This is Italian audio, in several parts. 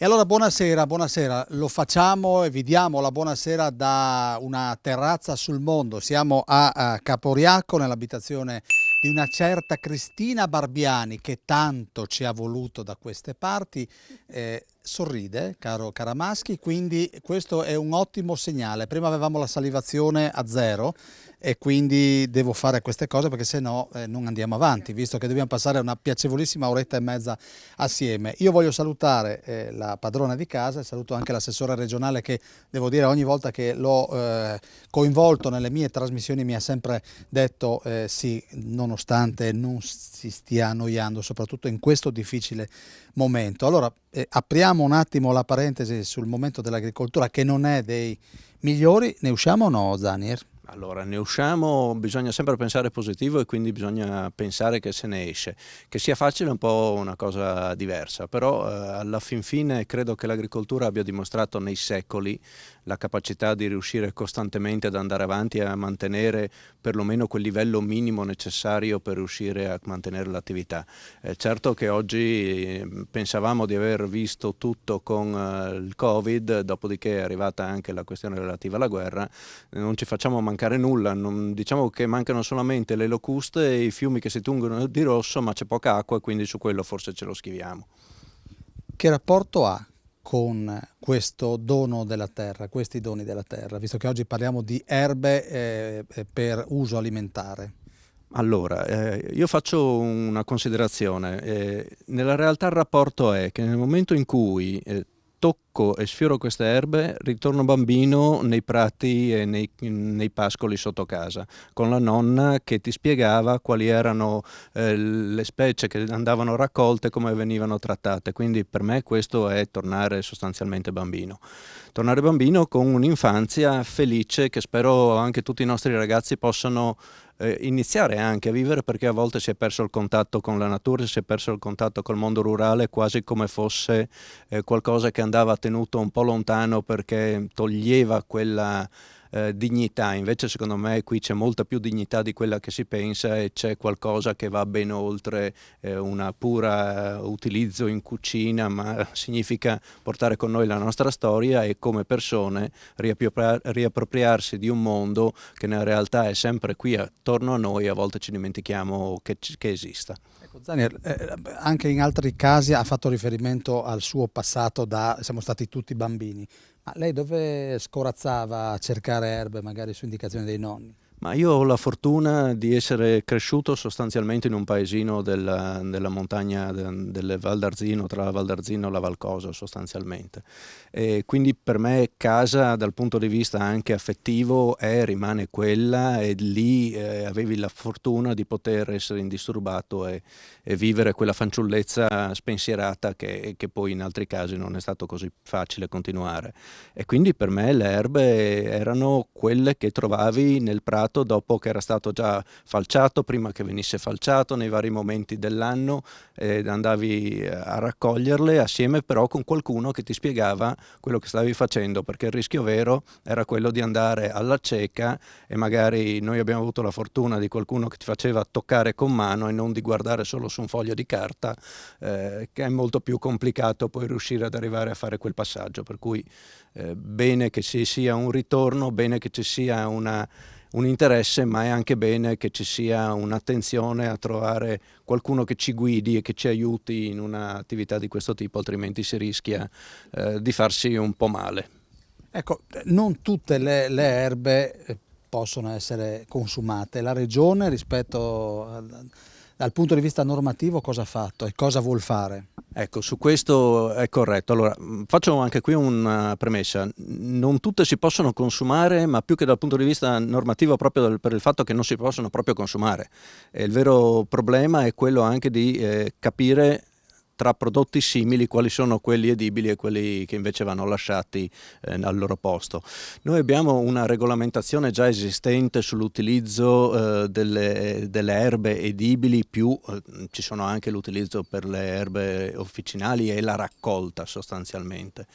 E allora buonasera, buonasera, lo facciamo e vi diamo la buonasera da una terrazza sul mondo. Siamo a Caporiacco, nell'abitazione di una certa Cristina Barbiani che tanto ci ha voluto da queste parti. Sorride, caro Caramaschi, quindi questo è un ottimo segnale. Prima avevamo la salivazione a zero e quindi devo fare queste cose perché se no non andiamo avanti, visto che dobbiamo passare una piacevolissima oretta e mezza assieme. Io voglio salutare la padrona di casa e saluto anche l'assessore regionale che, devo dire, ogni volta che l'ho coinvolto nelle mie trasmissioni mi ha sempre detto sì, nonostante non si stia annoiando, soprattutto in questo difficile momento. Allora, apriamo un attimo la parentesi sul momento dell'agricoltura che non è dei migliori. Ne usciamo o no, Zanier? Allora, ne usciamo, bisogna sempre pensare positivo e quindi bisogna pensare che se ne esce. Che sia facile è un po' una cosa diversa, però alla fin fine credo che l'agricoltura abbia dimostrato nei secoli la capacità di riuscire costantemente ad andare avanti e a mantenere perlomeno quel livello minimo necessario per riuscire a mantenere l'attività. Certo che oggi pensavamo di aver visto tutto con il Covid, dopodiché è arrivata anche la questione relativa alla guerra, non ci facciamo mancare nulla, diciamo che mancano solamente le locuste e i fiumi che si tungono di rosso, ma c'è poca acqua e quindi su quello forse ce lo schiviamo. Che rapporto ha con questo dono della terra, questi doni della terra, visto che oggi parliamo di erbe per uso alimentare? Allora, io faccio una considerazione. Nella realtà il rapporto è che nel momento in cui tocco e sfioro queste erbe, ritorno bambino nei prati e nei pascoli sotto casa, con la nonna che ti spiegava quali erano le specie che andavano raccolte e come venivano trattate. Quindi per me questo è tornare sostanzialmente bambino. Tornare bambino con un'infanzia felice che spero anche tutti i nostri ragazzi possano iniziare anche a vivere, perché a volte si è perso il contatto con la natura, si è perso il contatto col mondo rurale, quasi come fosse qualcosa che andava tenuto un po' lontano perché toglieva quella dignità. Invece secondo me qui c'è molta più dignità di quella che si pensa e c'è qualcosa che va ben oltre una pura utilizzo in cucina, ma significa portare con noi la nostra storia e come persone riappropriarsi di un mondo che nella realtà è sempre qui attorno a noi, a volte ci dimentichiamo che esista. Ecco, Zanier, anche in altri casi ha fatto riferimento al suo passato siamo stati tutti bambini, ma lei dove scorazzava a cercare erbe, magari su indicazione dei nonni? Ma io ho la fortuna di essere cresciuto sostanzialmente in un paesino della montagna delle Val d'Arzino, tra la Val d'Arzino e la Val Cosa sostanzialmente. E quindi per me casa dal punto di vista anche affettivo rimane quella, e lì avevi la fortuna di poter essere indisturbato e vivere quella fanciullezza spensierata che poi in altri casi non è stato così facile continuare. E quindi per me le erbe erano quelle che trovavi nel prato dopo che era stato già falciato, prima che venisse falciato, nei vari momenti dell'anno, andavi a raccoglierle assieme però con qualcuno che ti spiegava quello che stavi facendo, perché il rischio vero era quello di andare alla cieca, e magari noi abbiamo avuto la fortuna di qualcuno che ti faceva toccare con mano e non di guardare solo su un foglio di carta, che è molto più complicato poi riuscire ad arrivare a fare quel passaggio, per cui bene che ci sia un ritorno, bene che ci sia un interesse, ma è anche bene che ci sia un'attenzione a trovare qualcuno che ci guidi e che ci aiuti in un'attività di questo tipo, altrimenti si rischia di farsi un po' male. Ecco, non tutte le erbe possono essere consumate. La regione dal punto di vista normativo cosa ha fatto e cosa vuol fare? Ecco, su questo è corretto. Allora, faccio anche qui una premessa. Non tutte si possono consumare, ma più che dal punto di vista normativo proprio per il fatto che non si possono proprio consumare. E il vero problema è quello anche di capire tra prodotti simili quali sono quelli edibili e quelli che invece vanno lasciati al loro posto. Noi abbiamo una regolamentazione già esistente sull'utilizzo delle erbe edibili, più ci sono anche l'utilizzo per le erbe officinali e la raccolta sostanzialmente.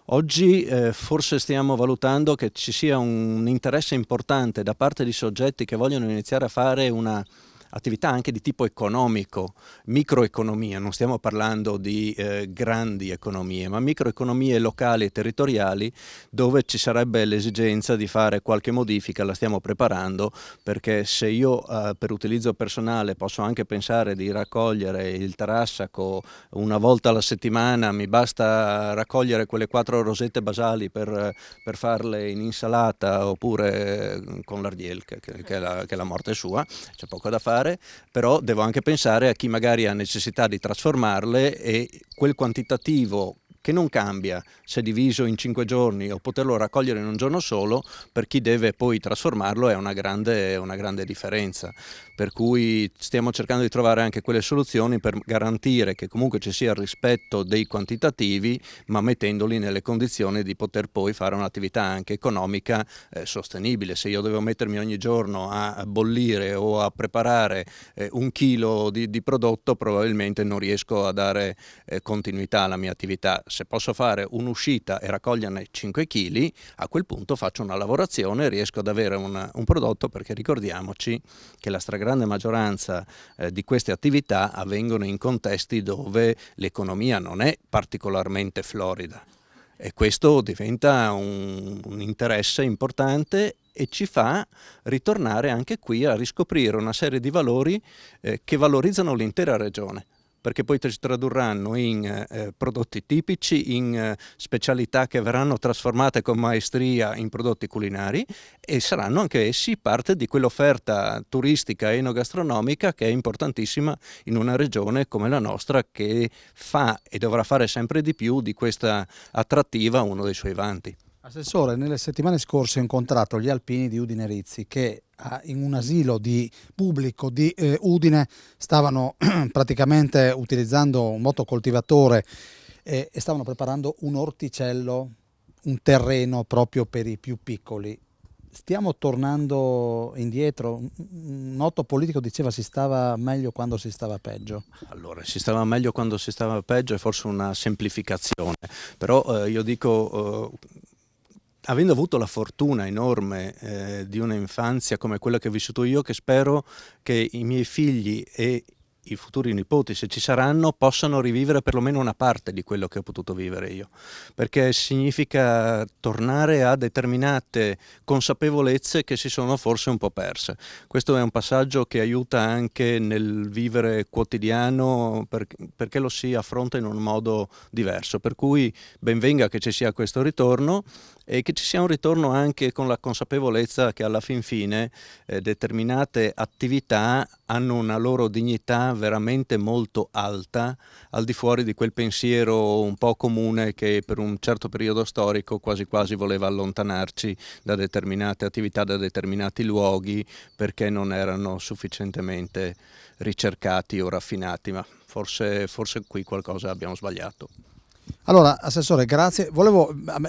Oggi forse stiamo valutando che ci sia un interesse importante da parte di soggetti che vogliono iniziare a fare una attività anche di tipo economico, microeconomia, non stiamo parlando di grandi economie, ma microeconomie locali e territoriali dove ci sarebbe l'esigenza di fare qualche modifica, la stiamo preparando, perché se io per utilizzo personale posso anche pensare di raccogliere il tarassaco una volta alla settimana, mi basta raccogliere quelle 4 rosette basali per farle in insalata oppure con l'ardiel, che è la morte sua, c'è poco da fare, però devo anche pensare a chi magari ha necessità di trasformarle, e quel quantitativo che non cambia se diviso in 5 giorni o poterlo raccogliere in un giorno solo, per chi deve poi trasformarlo è una grande differenza. Per cui stiamo cercando di trovare anche quelle soluzioni per garantire che comunque ci sia il rispetto dei quantitativi, ma mettendoli nelle condizioni di poter poi fare un'attività anche economica sostenibile. Se io devo mettermi ogni giorno a bollire o a preparare 1 chilo di prodotto, probabilmente non riesco a dare continuità alla mia attività. Se posso fare un'uscita e raccoglierne 5 kg, a quel punto faccio una lavorazione e riesco ad avere un prodotto, perché ricordiamoci che la stragrande maggioranza di queste attività avvengono in contesti dove l'economia non è particolarmente florida, e questo diventa un interesse importante e ci fa ritornare anche qui a riscoprire una serie di valori che valorizzano l'intera regione, perché poi si tradurranno in prodotti tipici, in specialità che verranno trasformate con maestria in prodotti culinari, e saranno anche essi parte di quell'offerta turistica e enogastronomica che è importantissima in una regione come la nostra, che fa e dovrà fare sempre di più di questa attrattiva uno dei suoi vanti. Assessore, nelle settimane scorse ho incontrato gli alpini di Udine Rizzi che in un asilo pubblico di Udine stavano praticamente utilizzando un motocoltivatore e stavano preparando un orticello, un terreno proprio per i più piccoli. Stiamo tornando indietro. Un noto politico diceva si stava meglio quando si stava peggio. Allora, si stava meglio quando si stava peggio è forse una semplificazione, però io dico... avendo avuto la fortuna enorme di un'infanzia come quella che ho vissuto io, che spero che i miei figli e i futuri nipoti, se ci saranno, possano rivivere perlomeno una parte di quello che ho potuto vivere io, perché significa tornare a determinate consapevolezze che si sono forse un po' perse. Questo è un passaggio che aiuta anche nel vivere quotidiano, perché lo si affronta in un modo diverso, per cui ben venga che ci sia questo ritorno, e che ci sia un ritorno anche con la consapevolezza che alla fin fine determinate attività hanno una loro dignità veramente molto alta, al di fuori di quel pensiero un po' comune che per un certo periodo storico quasi quasi voleva allontanarci da determinate attività, da determinati luoghi, perché non erano sufficientemente ricercati o raffinati, ma forse qui qualcosa abbiamo sbagliato. Allora, Assessore, grazie.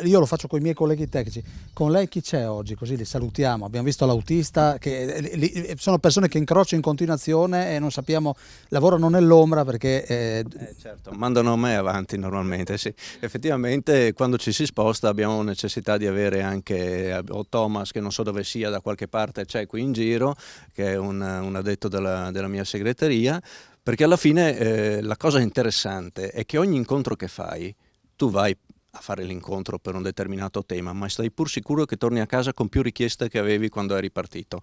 Io lo faccio con i miei colleghi tecnici. Con lei chi c'è oggi? Così li salutiamo. Abbiamo visto l'autista, che sono persone che incrocio in continuazione e non sappiamo, lavorano nell'ombra perché... Certo, mandano me avanti normalmente, sì. Effettivamente quando ci si sposta abbiamo necessità di avere anche Thomas, che non so dove sia, da qualche parte c'è qui in giro, che è un addetto della mia segreteria, perché alla fine la cosa interessante è che ogni incontro che fai, tu vai a fare l'incontro per un determinato tema, ma stai pur sicuro che torni a casa con più richieste che avevi quando eri partito.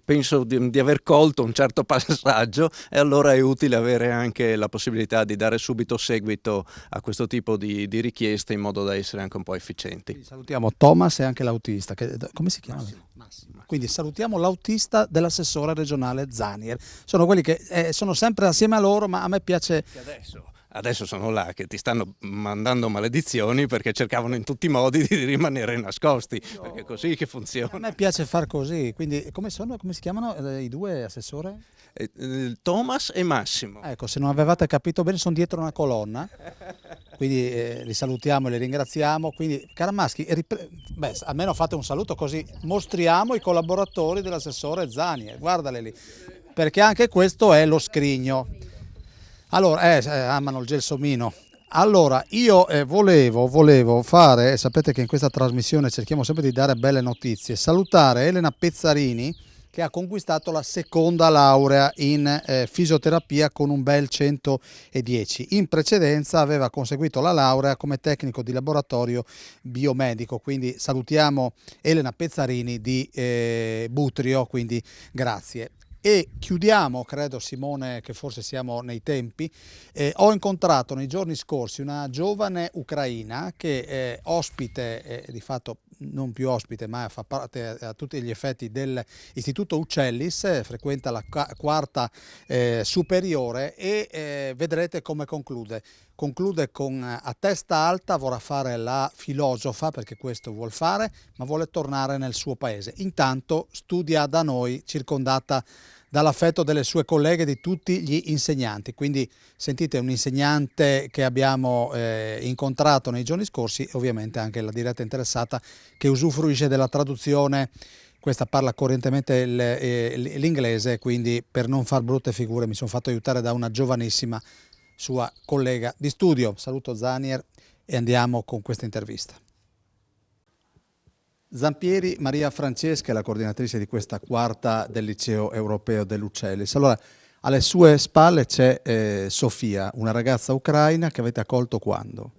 Penso di aver colto un certo passaggio, e allora è utile avere anche la possibilità di dare subito seguito a questo tipo di richieste, in modo da essere anche un po' efficienti. Quindi salutiamo Thomas e anche l'autista. Come si chiama? Massimo. Quindi salutiamo l'autista dell'assessore regionale Zanier. Sono quelli che sono sempre assieme a loro, ma a me piace... Adesso sono là che ti stanno mandando maledizioni perché cercavano in tutti i modi di rimanere nascosti, perché è così che funziona. A me piace far così, quindi come si chiamano i due assessore? Thomas e Massimo. Ecco, se non avevate capito bene, sono dietro una colonna, quindi li salutiamo e li ringraziamo. Quindi, Caramaschi, almeno fate un saluto, così mostriamo i collaboratori dell'assessore Zanier, guardali lì, perché anche questo è lo scrigno. Allora, amano il gelsomino. Allora, io volevo fare, sapete che in questa trasmissione cerchiamo sempre di dare belle notizie, salutare Elena Pezzarini, che ha conquistato la seconda laurea in fisioterapia con un bel 110. In precedenza aveva conseguito la laurea come tecnico di laboratorio biomedico, quindi salutiamo Elena Pezzarini di Butrio, quindi grazie. E chiudiamo, credo Simone che forse siamo nei tempi, ho incontrato nei giorni scorsi una giovane ucraina che è ospite, di fatto non più ospite ma fa parte a tutti gli effetti dell'Istituto Uccellis, frequenta la quarta superiore e vedrete come conclude. Conclude con a testa alta, vorrà fare la filosofa perché questo vuol fare, ma vuole tornare nel suo paese. Intanto studia da noi, circondata dall'affetto delle sue colleghe e di tutti gli insegnanti. Quindi sentite un insegnante che abbiamo incontrato nei giorni scorsi e ovviamente anche la diretta interessata che usufruisce della traduzione. Questa parla correntemente l'inglese, quindi per non far brutte figure mi sono fatto aiutare da una giovanissima sua collega di studio. Saluto Zanier e andiamo con questa intervista. Zampieri Maria Francesca è la coordinatrice di questa quarta del liceo europeo dell'Uccellis. Allora, alle sue spalle c'è Sofia, una ragazza ucraina che avete accolto quando?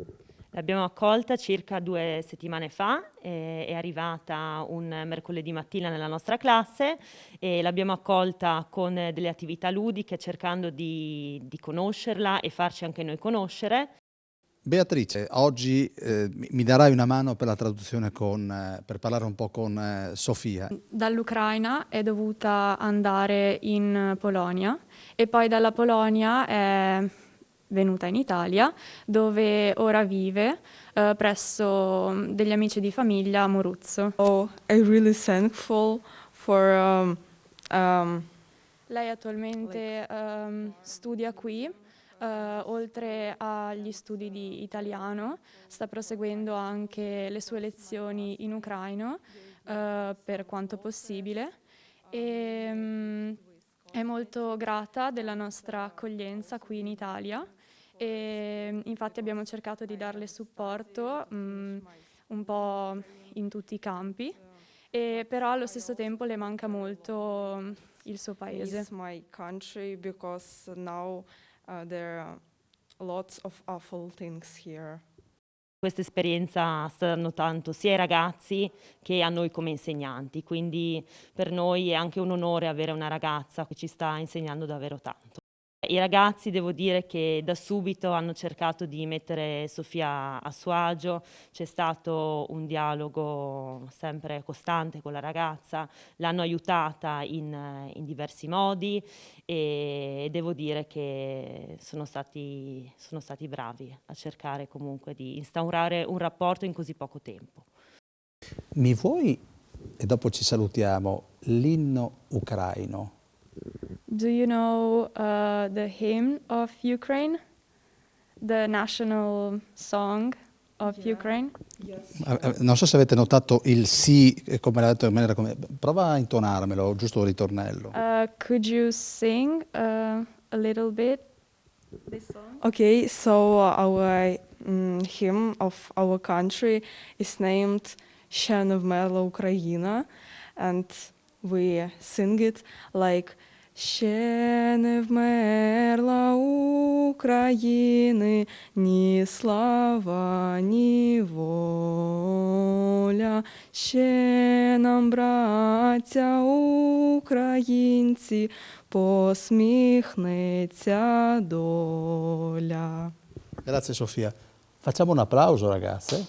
L'abbiamo accolta circa 2 settimane fa, è arrivata un mercoledì mattina nella nostra classe e l'abbiamo accolta con delle attività ludiche cercando di conoscerla e farci anche noi conoscere. Beatrice, oggi mi darai una mano per la traduzione per parlare un po' con Sofia. Dall'Ucraina è dovuta andare in Polonia e poi dalla Polonia è venuta in Italia, dove ora vive presso degli amici di famiglia a Moruzzo. Oh, I'm really thankful for Lei attualmente studia qui, oltre agli studi di italiano, sta proseguendo anche le sue lezioni in ucraino per quanto possibile e è molto grata della nostra accoglienza qui in Italia e infatti abbiamo cercato di darle supporto un po' in tutti i campi, però allo stesso tempo le manca molto il suo paese. miss my country because now there are lots of awful things here. Questa esperienza sta dando tanto sia ai ragazzi che a noi come insegnanti, quindi per noi è anche un onore avere una ragazza che ci sta insegnando davvero tanto. I ragazzi devo dire che da subito hanno cercato di mettere Sofia a suo agio, c'è stato un dialogo sempre costante con la ragazza, l'hanno aiutata in diversi modi e devo dire che sono stati bravi a cercare comunque di instaurare un rapporto in così poco tempo. Mi vuoi, e dopo ci salutiamo, l'inno ucraino? Do you know the hymn of Ukraine? The national song of Ukraine? Non so se avete notato il sì, come l'ha detto in maniera prova a intonarmelo, giusto il ritornello. Could you sing a little bit this song? Okay, so our hymn of our country is named Ще не вмерла Україна, and we sing it like Ще не вмерла України, ні слава, ні воля. Ще нам, браття українці, посміхнеться доля. Grazie Sofia. Facciamo un applauso ragazze.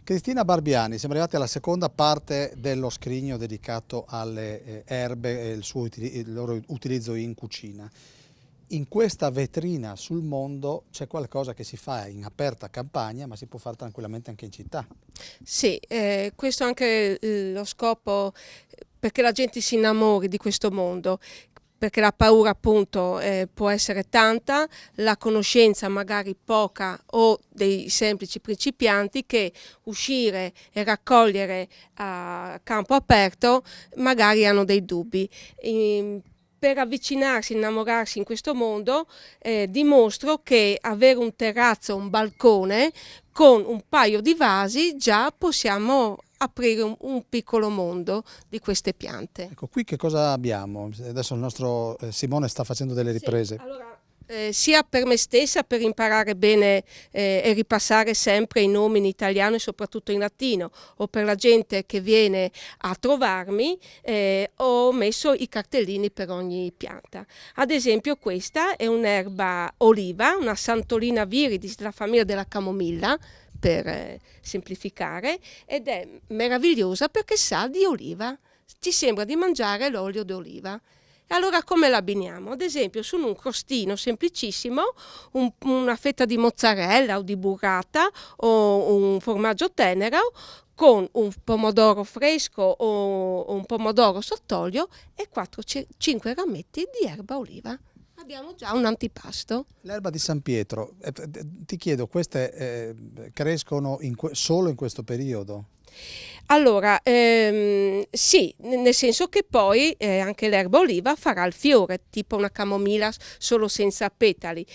Cristina Barbiani, siamo arrivati alla seconda parte dello scrigno dedicato alle erbe e il loro utilizzo in cucina. In questa vetrina sul mondo c'è qualcosa che si fa in aperta campagna, ma si può fare tranquillamente anche in città. Sì, questo è anche lo scopo, perché la gente si innamori di questo mondo, perché la paura appunto può essere tanta, la conoscenza magari poca o dei semplici principianti che uscire e raccogliere a campo aperto magari hanno dei dubbi. per avvicinarsi, innamorarsi in questo mondo, dimostro che avere un terrazzo, un balcone con un paio di vasi già possiamo aprire un piccolo mondo di queste piante. Ecco, qui che cosa abbiamo? Adesso il nostro Simone sta facendo delle riprese. Sì, allora, sia per me stessa, per imparare bene e ripassare sempre i nomi in italiano e soprattutto in latino, o per la gente che viene a trovarmi, ho messo i cartellini per ogni pianta. Ad esempio questa è un'erba oliva, una Santolina viridis della famiglia della camomilla, per semplificare, ed è meravigliosa perché sa di oliva, ti sembra di mangiare l'olio d'oliva. E allora come l'abbiniamo? Ad esempio su un crostino semplicissimo, una fetta di mozzarella o di burrata o un formaggio tenero con un pomodoro fresco o un pomodoro sott'olio e 4-5 rametti di erba oliva. Abbiamo già un antipasto. L'erba di San Pietro, ti chiedo, queste crescono solo in questo periodo? Allora, sì, nel senso che poi anche l'erba oliva farà il fiore, tipo una camomilla solo senza petali.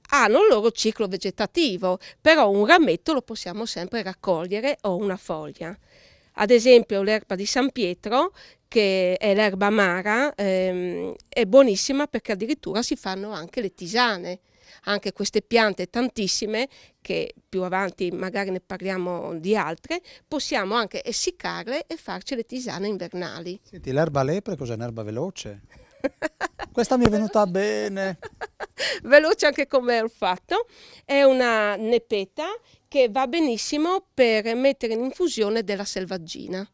Hanno il loro ciclo vegetativo, però un rametto lo possiamo sempre raccogliere o una foglia. Ad esempio l'erba di San Pietro, che è l'erba amara, è buonissima perché addirittura si fanno anche le tisane. Anche queste piante tantissime, che più avanti magari ne parliamo di altre, possiamo anche essiccarle e farci le tisane invernali. Senti, l'erba lepre cos'è? Un'erba veloce? Questa mi è venuta bene. Veloce anche come ho fatto, è una nepeta che va benissimo per mettere in infusione della selvaggina.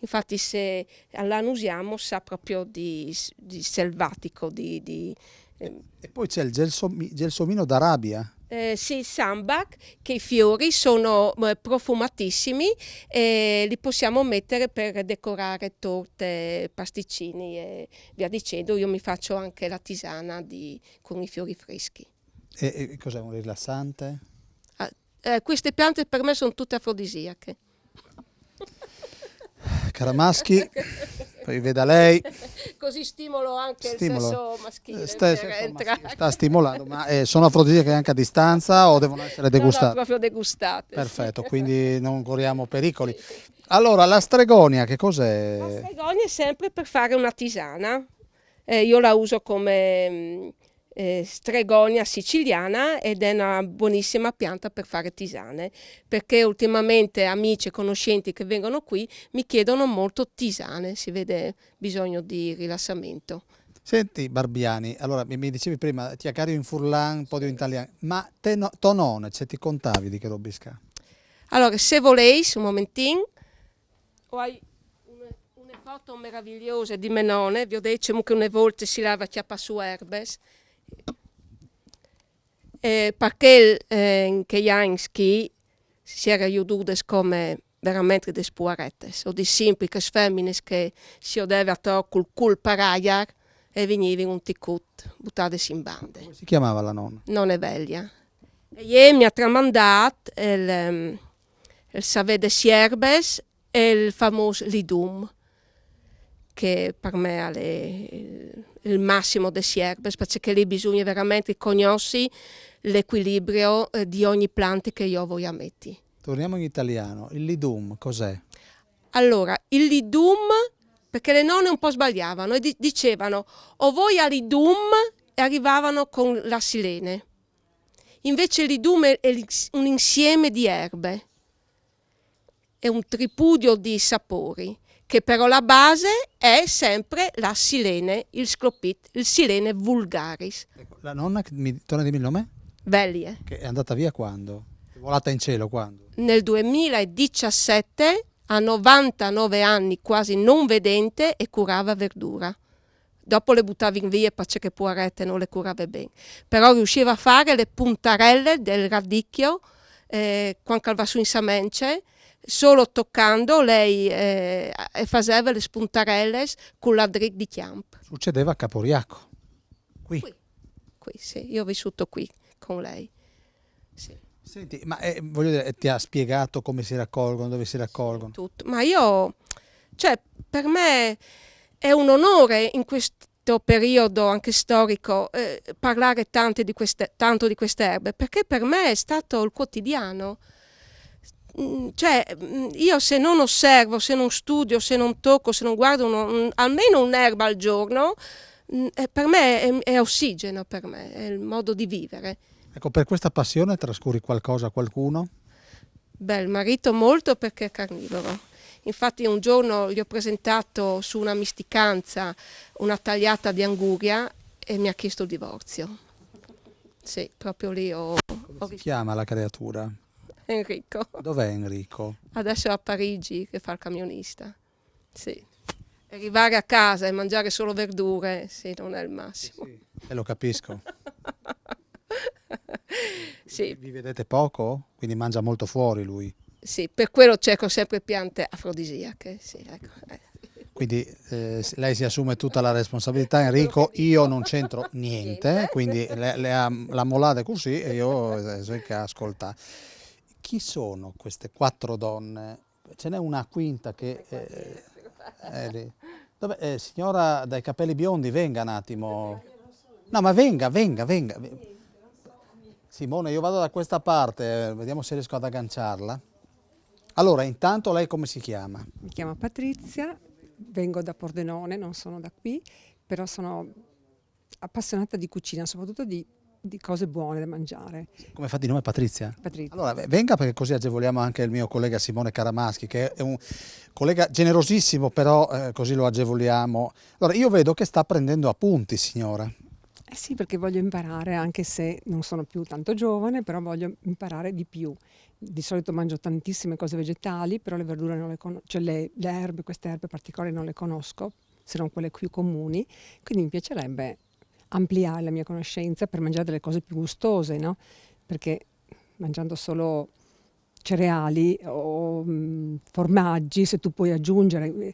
Infatti se la usiamo sa proprio di selvatico, E poi c'è il gelsomino d'Arabia. sì, sambac, che i fiori sono profumatissimi e li possiamo mettere per decorare torte, pasticcini e via dicendo. Io mi faccio anche la tisana con i fiori freschi. E cos'è, un rilassante? Queste piante per me sono tutte afrodisiache. Caramaschi, poi veda lei. Così stimolo anche il sesso maschile. Sta stimolando, ma sono afrodisiache anche a distanza o devono essere degustate? No, proprio degustate. Perfetto, quindi non corriamo pericoli. Allora, la stregonia che La cos'è? stregonia è sempre per fare una tisana. Io la uso come stregonia siciliana ed è una buonissima pianta per fare tisane, perché ultimamente amici e conoscenti che vengono qui mi chiedono molto tisane, si vede bisogno di rilassamento. Senti Barbiani, allora mi dicevi prima, ti accario in furlan, un po' di italiano, ma tonone, ti contavi di che robisca? Allora, se voleis, un momentino, ho una foto meravigliosa di Menone, vi ho detto che una volta si lava chiappa su erbes, perché che Jansky si era aiutudes come veramente des puarettes, o di semplici femmine che si odeva a col cul paraiar e venivi un ticut, buttades in bande. Come si chiamava la nonna? Non è veglia. E ieri mi ha tramandato il saver de sierbes e il famoso lidum, che per me è il massimo de sierbes, perché lì bisogna veramente conoscere l'equilibrio di ogni pianta che io voglio mettere. Torniamo in italiano, il lidum cos'è? Allora, il lidum, perché le nonne un po' sbagliavano e dicevano o voi a lidum e arrivavano con la silene. Invece il lidum è un insieme di erbe, è un tripudio di sapori, che però la base è sempre la silene, il sclopit, il silene vulgaris. Ecco, la nonna, torna a dirmi il nome? Velie. Che è andata via quando? È volata in cielo quando? Nel 2017, a 99 anni, quasi non vedente, e curava verdura. Dopo le buttava in via perché poverette non le curava bene. Però riusciva a fare le puntarelle del radicchio quando va su in semence, solo toccando lei faceva le spuntarelle con la dric di chiamp. Succedeva a Caporiaco, qui. Qui, sì, io ho vissuto qui con lei. Sì. Senti, ma voglio dire, ti ha spiegato come si raccolgono, dove si raccolgono? Tutto. Ma io, cioè, per me è un onore in questo questo periodo anche storico parlare tanto di queste erbe, perché per me è stato il quotidiano. Cioè, io se non osservo, se non studio, se non tocco, se non guardo almeno un'erba al giorno, per me è ossigeno, per me è il modo di vivere. Ecco, per questa passione trascuri qualcosa a qualcuno? Beh, il marito molto perché è carnivoro. Infatti un giorno gli ho presentato su una misticanza una tagliata di anguria e mi ha chiesto il divorzio. Sì, proprio lì Come si chiama la creatura? Enrico. Dov'è Enrico? Adesso è a Parigi che fa il camionista. Sì. Arrivare a casa e mangiare solo verdure, sì, non è il massimo. Sì. Lo capisco. Sì. Vi vedete poco? Quindi mangia molto fuori lui. Sì, per quello cerco sempre piante afrodisiache. Sì, ecco. Quindi lei si assume tutta la responsabilità, Enrico, io non c'entro niente, quindi la mollate così e io so che ascolta. Chi sono queste 4 donne? Ce n'è una quinta che è lì. Signora dai capelli biondi, venga un attimo. No, ma venga. Simone, io vado da questa parte, vediamo se riesco ad agganciarla. Allora, intanto lei come si chiama? Mi chiamo Patrizia, vengo da Pordenone, non sono da qui, però sono appassionata di cucina, soprattutto di cose buone da mangiare. Come fa di nome Patrizia? Patrizia. Allora, venga perché così agevoliamo anche il mio collega Simone Caramaschi, che è un collega generosissimo, però così lo agevoliamo. Allora, io vedo che sta prendendo appunti, signora. Sì, perché voglio imparare, anche se non sono più tanto giovane, però voglio imparare di più. Di solito mangio tantissime cose vegetali, però le verdure non le conosco, cioè le erbe, queste erbe particolari non le conosco, se non quelle più comuni, quindi mi piacerebbe ampliare la mia conoscenza per mangiare delle cose più gustose, no? Perché mangiando solo cereali o formaggi, se tu puoi aggiungere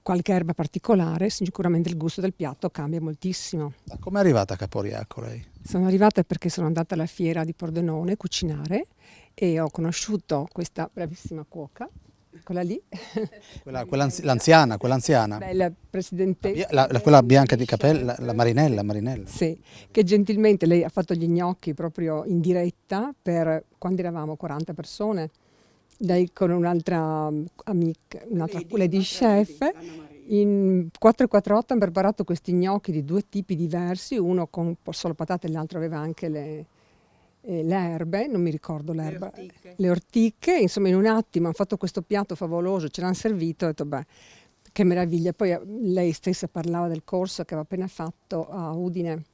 qualche erba particolare, sicuramente il gusto del piatto cambia moltissimo. Come è arrivata a Caporiacco lei? Sono arrivata perché sono andata alla fiera di Pordenone a cucinare e ho conosciuto questa bravissima cuoca, quella lì. L'anziana. Bella presidentessa. Quella bianca di capelli, la Marinella. Sì, che gentilmente lei ha fatto gli gnocchi proprio in diretta per quando eravamo 40 persone. Lei con un'altra amica, quella di chef, in 448 hanno preparato questi gnocchi di 2 tipi diversi, uno con solo patate e l'altro aveva anche le erbe, non mi ricordo l'erba, le ortiche, insomma in un attimo hanno fatto questo piatto favoloso, ce l'hanno servito, ho detto beh, che meraviglia. Poi lei stessa parlava del corso che aveva appena fatto a Udine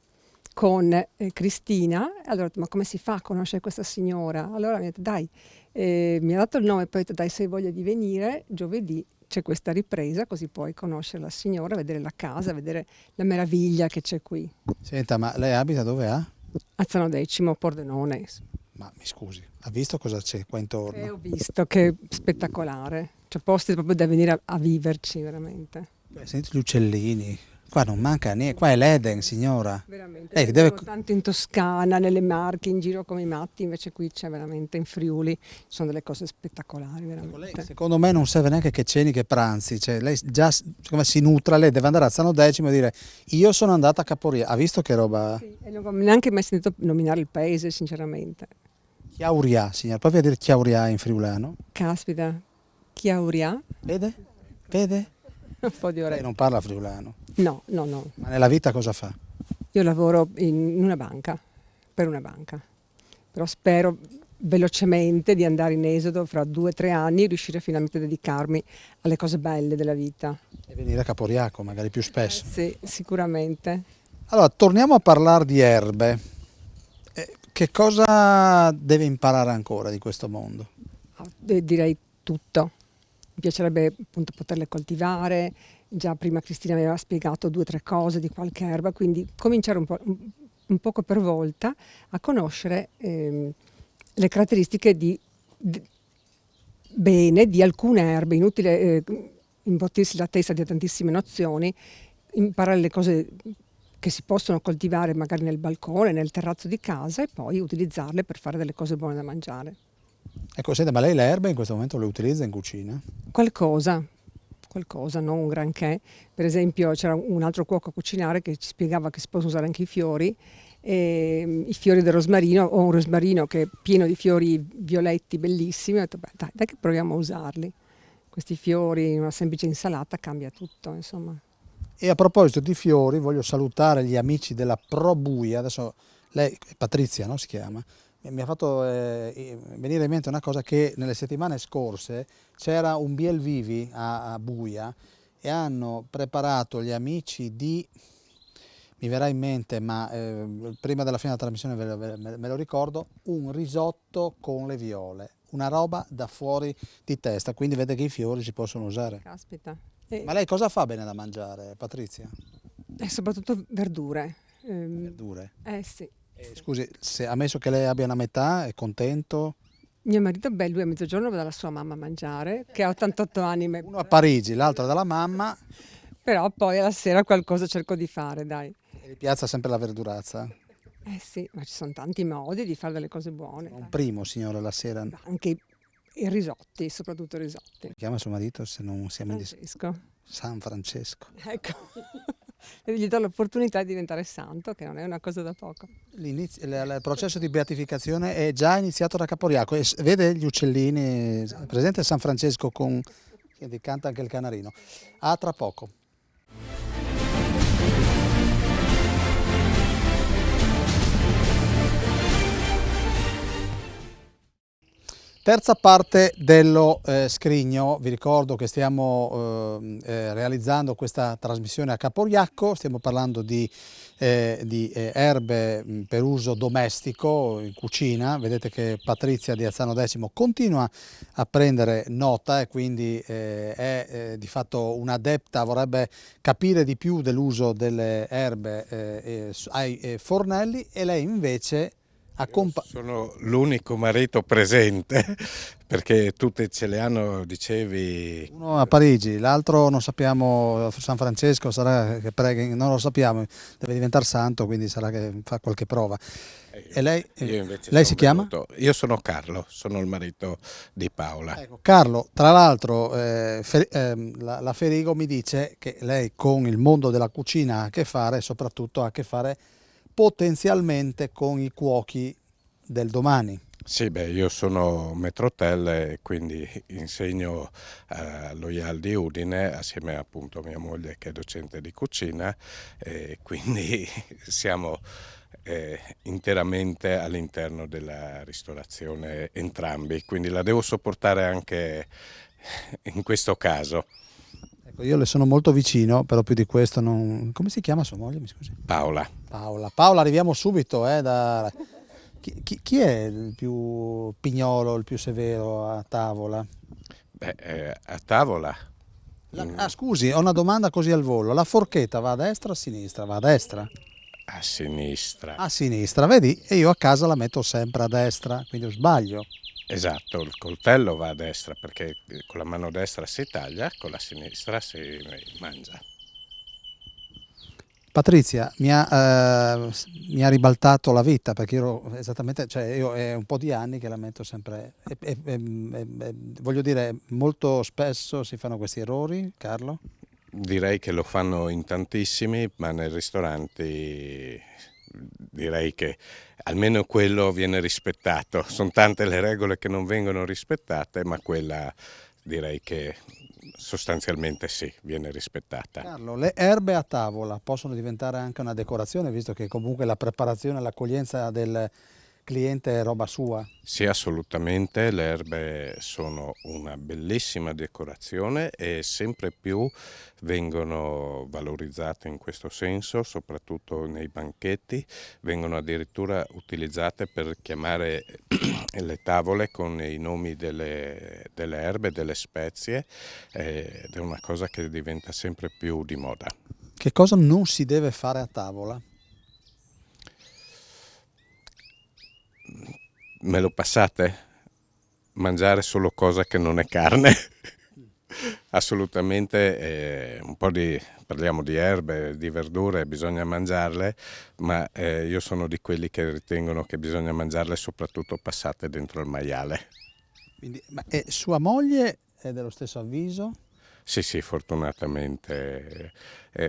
con Cristina, allora ho detto ma come si fa a conoscere questa signora? Allora mi ha detto dai, mi ha dato il nome, poi ho detto dai, se hai voglia di venire giovedì c'è questa ripresa, così puoi conoscere la signora, vedere la casa, vedere la meraviglia che c'è qui. Senta, ma lei abita dove ha? A Zano Decimo, Pordenone. Ma mi scusi, ha visto cosa c'è qua intorno? Ho visto che è spettacolare, c'è posti proprio da venire a viverci veramente. Sentite gli uccellini, qua non manca niente, qua è l'Eden, signora. Veramente, Deve... tanto in Toscana, nelle Marche, in giro come i matti, invece qui c'è veramente in Friuli, sono delle cose spettacolari veramente. Lei, secondo me non serve neanche che ceni che pranzi, cioè, lei già come si nutra, lei deve andare a Zano Decimo e dire io sono andata a Caporiacco, ha visto che roba? Sì, e non ho neanche mai sentito nominare il paese sinceramente. Chiauria, signora, provi a dire Chiauria in friulano. Caspita, Chiauria? Vede? Un po' di Lei orecchie. non parla friulano. No. Ma nella vita cosa fa? Io lavoro in una banca, per una banca, però spero velocemente di andare in esodo fra 2 o 3 anni e riuscire finalmente a dedicarmi alle cose belle della vita. E venire a Caporiacco, magari più spesso. Sì, sicuramente. Allora, torniamo a parlare di erbe. Che cosa deve imparare ancora di questo mondo? Direi tutto. Mi piacerebbe appunto poterle coltivare. Già prima Cristina mi aveva spiegato 2 o 3 cose di qualche erba, quindi cominciare un poco per volta a conoscere le caratteristiche di alcune erbe. Inutile imbottirsi la testa di tantissime nozioni, imparare le cose che si possono coltivare magari nel balcone, nel terrazzo di casa e poi utilizzarle per fare delle cose buone da mangiare. Ecco, senta, ma lei le erbe in questo momento le utilizza in cucina? Qualcosa, qualcosa, non un granché. Per esempio c'era un altro cuoco a cucinare che ci spiegava che si possono usare anche i fiori del rosmarino, o un rosmarino che è pieno di fiori violetti bellissimi. Ho detto, beh, dai che proviamo a usarli. Questi fiori in una semplice insalata cambia tutto, insomma. E a proposito di fiori, voglio salutare gli amici della Pro Buia. Adesso lei, Patrizia, no, si chiama, mi ha fatto venire in mente una cosa, che nelle settimane scorse c'era un Biel Vivi a Buia e hanno preparato gli amici di, mi verrà in mente, ma prima della fine della trasmissione me lo ricordo, un risotto con le viole, una roba da fuori di testa, quindi vede che i fiori si possono usare. Caspita. Ma lei cosa fa bene da mangiare, Patrizia? E soprattutto verdure. Verdure? Sì. Scusi, se ammesso che lei abbia una metà, è contento? Mio marito, beh, lui a mezzogiorno va dalla sua mamma a mangiare, che ha 88 anni. Uno a Parigi, l'altro dalla mamma. Però poi alla sera qualcosa cerco di fare, dai. E gli piazza sempre la verdurazza? Sì, ma ci sono tanti modi di fare delle cose buone. Un primo, signore, la sera. Anche i risotti, soprattutto i risotti. Chiama suo marito se non siamo in Francesco. San Francesco. Ecco. E gli do l'opportunità di diventare santo, che non è una cosa da poco. Il processo di beatificazione è già iniziato da Caporiaco e vede gli uccellini, presente San Francesco che canta anche il canarino. A tra poco. Terza parte dello scrigno. Vi ricordo che stiamo realizzando questa trasmissione a Caporiacco, stiamo parlando di erbe per uso domestico in cucina. Vedete che Patrizia di Azzano X continua a prendere nota e quindi è di fatto un'adepta, vorrebbe capire di più dell'uso delle erbe ai fornelli, e lei invece sono l'unico marito presente perché tutte ce le hanno, dicevi. Uno a Parigi, l'altro non sappiamo, San Francesco sarà che prega, non lo sappiamo, deve diventare santo, quindi sarà che fa qualche prova. E lei si chiama? Io sono Carlo, sono il marito di Paola. Ecco, Carlo, tra l'altro la Ferigo mi dice che lei con il mondo della cucina ha a che fare, e soprattutto ha a che fare potenzialmente con i cuochi del domani. Sì, io sono maître-autel e quindi insegno allo IAL di Udine assieme appunto a mia moglie che è docente di cucina, e quindi siamo interamente all'interno della ristorazione entrambi, quindi la devo sopportare anche in questo caso. Ecco, io le sono molto vicino, però più di questo non... Come si chiama sua moglie, mi scusi? Paola. Paola, arriviamo subito. Chi è il più pignolo, il più severo a tavola? A tavola. Scusi, ho una domanda così al volo. La forchetta va a destra o a sinistra? Va a destra? A sinistra. A sinistra, vedi? E io a casa la metto sempre a destra, quindi io sbaglio. Esatto, il coltello va a destra perché con la mano destra si taglia, con la sinistra si mangia. Patrizia mi ha ribaltato la vita, perché io esattamente, io è un po' di anni che la metto sempre, voglio dire, molto spesso si fanno questi errori, Carlo? Direi che lo fanno in tantissimi, ma nei ristoranti direi che almeno quello viene rispettato. Sono tante le regole che non vengono rispettate, ma quella direi che sostanzialmente sì, viene rispettata. Carlo, le erbe a tavola possono diventare anche una decorazione, visto che comunque la preparazione e l'accoglienza del cliente è roba sua? Sì, assolutamente, le erbe sono una bellissima decorazione e sempre più vengono valorizzate in questo senso, soprattutto nei banchetti, vengono addirittura utilizzate per chiamare le tavole con i nomi delle erbe, delle spezie, ed è una cosa che diventa sempre più di moda. Che cosa non si deve fare a tavola? Me lo passate? Mangiare solo cosa che non è carne. Assolutamente, parliamo di erbe, di verdure, bisogna mangiarle, ma io sono di quelli che ritengono che bisogna mangiarle soprattutto passate dentro il maiale. Quindi, sua moglie è dello stesso avviso? Sì, fortunatamente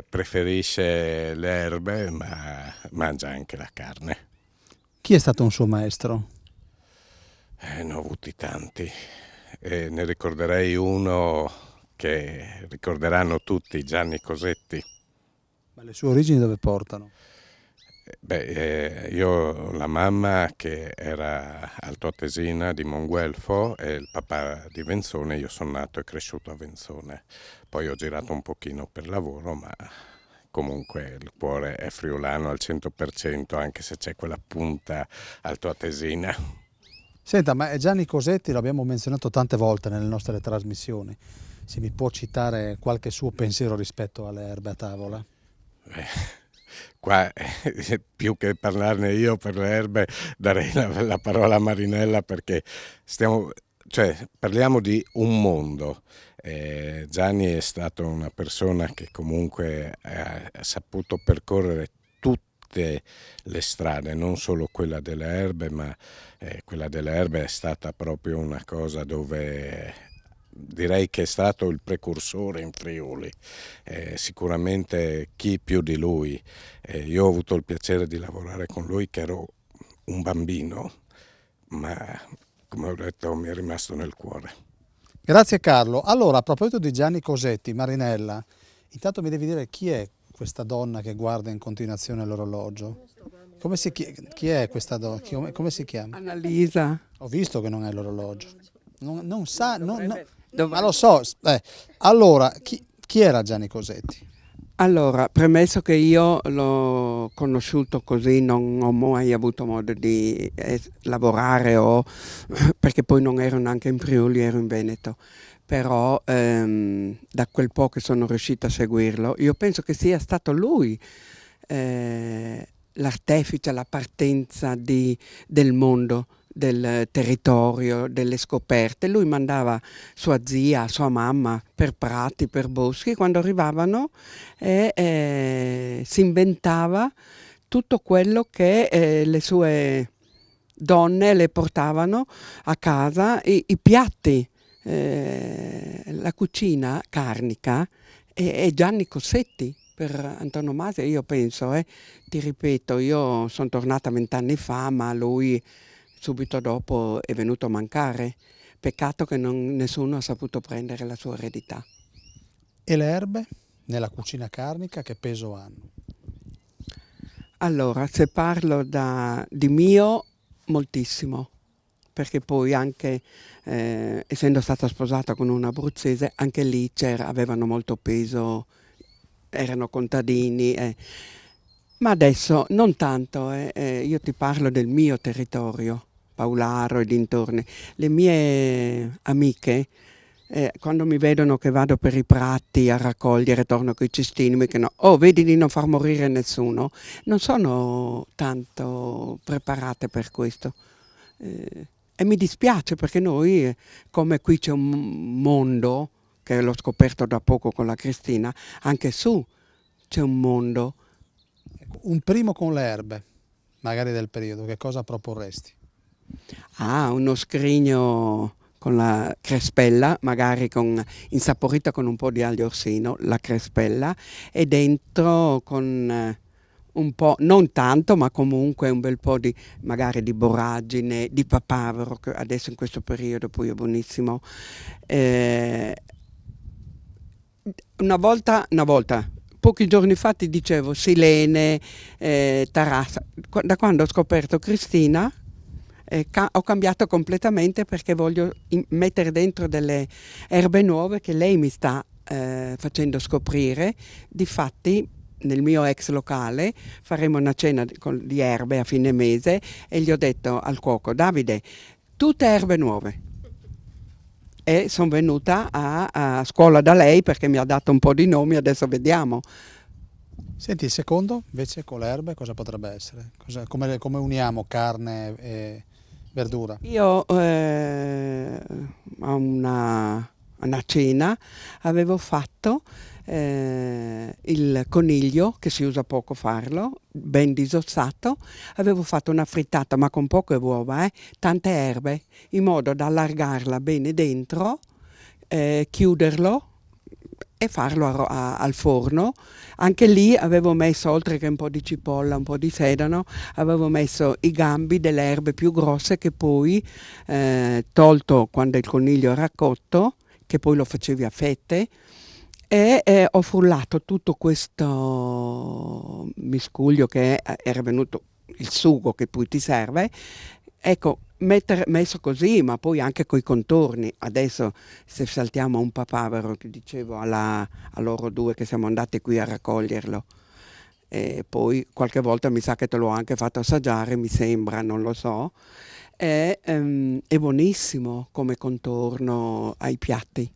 preferisce le erbe, ma mangia anche la carne. Chi è stato un suo maestro? Ne ho avuti tanti. Ne ricorderei uno che ricorderanno tutti, Gianni Cosetti. Ma le sue origini dove portano? Io ho la mamma che era altoatesina di Monguelfo e il papà di Venzone, io sono nato e cresciuto a Venzone. Poi ho girato un pochino per lavoro, ma comunque il cuore è friulano al 100%, anche se c'è quella punta altoatesina. Senta, ma Gianni Cosetti l'abbiamo menzionato tante volte nelle nostre trasmissioni. Se mi può citare qualche suo pensiero rispetto alle erbe a tavola? Qua più che parlarne io per le erbe darei la parola a Marinella, perché parliamo di un mondo. Gianni è stato una persona che comunque ha saputo percorrere tutte le strade, non solo quella delle erbe, ma quella delle erbe è stata proprio una cosa dove direi che è stato il precursore in Friuli, sicuramente chi più di lui. Io ho avuto il piacere di lavorare con lui che ero un bambino, ma come ho detto mi è rimasto nel cuore. Grazie Carlo. Allora, a proposito di Gianni Cosetti, Marinella, intanto mi devi dire chi è questa donna che guarda in continuazione l'orologio? Chi è questa donna? Come si chiama? Annalisa. Ho visto che non è l'orologio. Non sa, ma lo so. Allora, chi era Gianni Cosetti? Allora, premesso che io l'ho conosciuto così, non ho mai avuto modo di lavorare, perché poi non ero neanche in Friuli, ero in Veneto, però da quel po' che sono riuscita a seguirlo, io penso che sia stato lui l'artefice, la partenza del mondo, del territorio, delle scoperte. Lui mandava sua zia, sua mamma per prati, per boschi, quando arrivavano si inventava tutto quello che le sue donne le portavano a casa, i piatti, la cucina carnica, e Gianni Cosetti per antonomasia, io penso, ti ripeto, io sono tornata 20 anni fa, ma lui subito dopo è venuto a mancare. Peccato che nessuno ha saputo prendere la sua eredità. E le erbe nella cucina carnica che peso hanno? Allora, se parlo di mio, moltissimo, perché poi anche essendo stata sposata con un abruzzese, anche lì avevano molto peso, erano contadini. Ma adesso non tanto, io ti parlo del mio territorio, Paularo e dintorni. Le mie amiche, quando mi vedono che vado per i prati a raccogliere, torno con i cestini, mi dicono: oh, vedi di non far morire nessuno. Non sono tanto preparate per questo. E mi dispiace, perché noi, come qui c'è un mondo, che l'ho scoperto da poco con la Cristina, anche su c'è un mondo. Un primo con le erbe, magari del periodo, che cosa proporresti? Uno scrigno con la crespella, magari insaporita con un po' di aglio orsino, la crespella, e dentro con un po', non tanto, ma comunque un bel po' magari di borragine, di papavero, che adesso in questo periodo poi è buonissimo. Una volta, pochi giorni fa ti dicevo silene, tarassa. Da quando ho scoperto Cristina ho cambiato completamente, perché voglio mettere dentro delle erbe nuove che lei mi sta facendo scoprire. Difatti nel mio ex locale faremo una cena di erbe a fine mese e gli ho detto al cuoco: Davide, tutte erbe nuove. E sono venuta a scuola da lei, perché mi ha dato un po' di nomi, adesso vediamo. Senti, il secondo invece con le erbe cosa potrebbe essere? Come uniamo carne e verdura? Io a una cena avevo fatto il coniglio, che si usa poco farlo, ben disossato. Avevo fatto una frittata, ma con poche uova, tante erbe, in modo da allargarla bene dentro, chiuderlo e farlo al forno. Anche lì avevo messo, oltre che un po' di cipolla, un po' di sedano, avevo messo i gambi delle erbe più grosse che poi, tolto quando il coniglio era cotto, che poi lo facevi a fette, e ho frullato tutto questo miscuglio che era venuto, il sugo che poi ti serve, ecco, messo così, ma poi anche coi contorni. Adesso se saltiamo un papavero, che dicevo a loro due che siamo andati qui a raccoglierlo, e poi qualche volta mi sa che te l'ho anche fatto assaggiare, mi sembra, non lo so, è buonissimo come contorno ai piatti.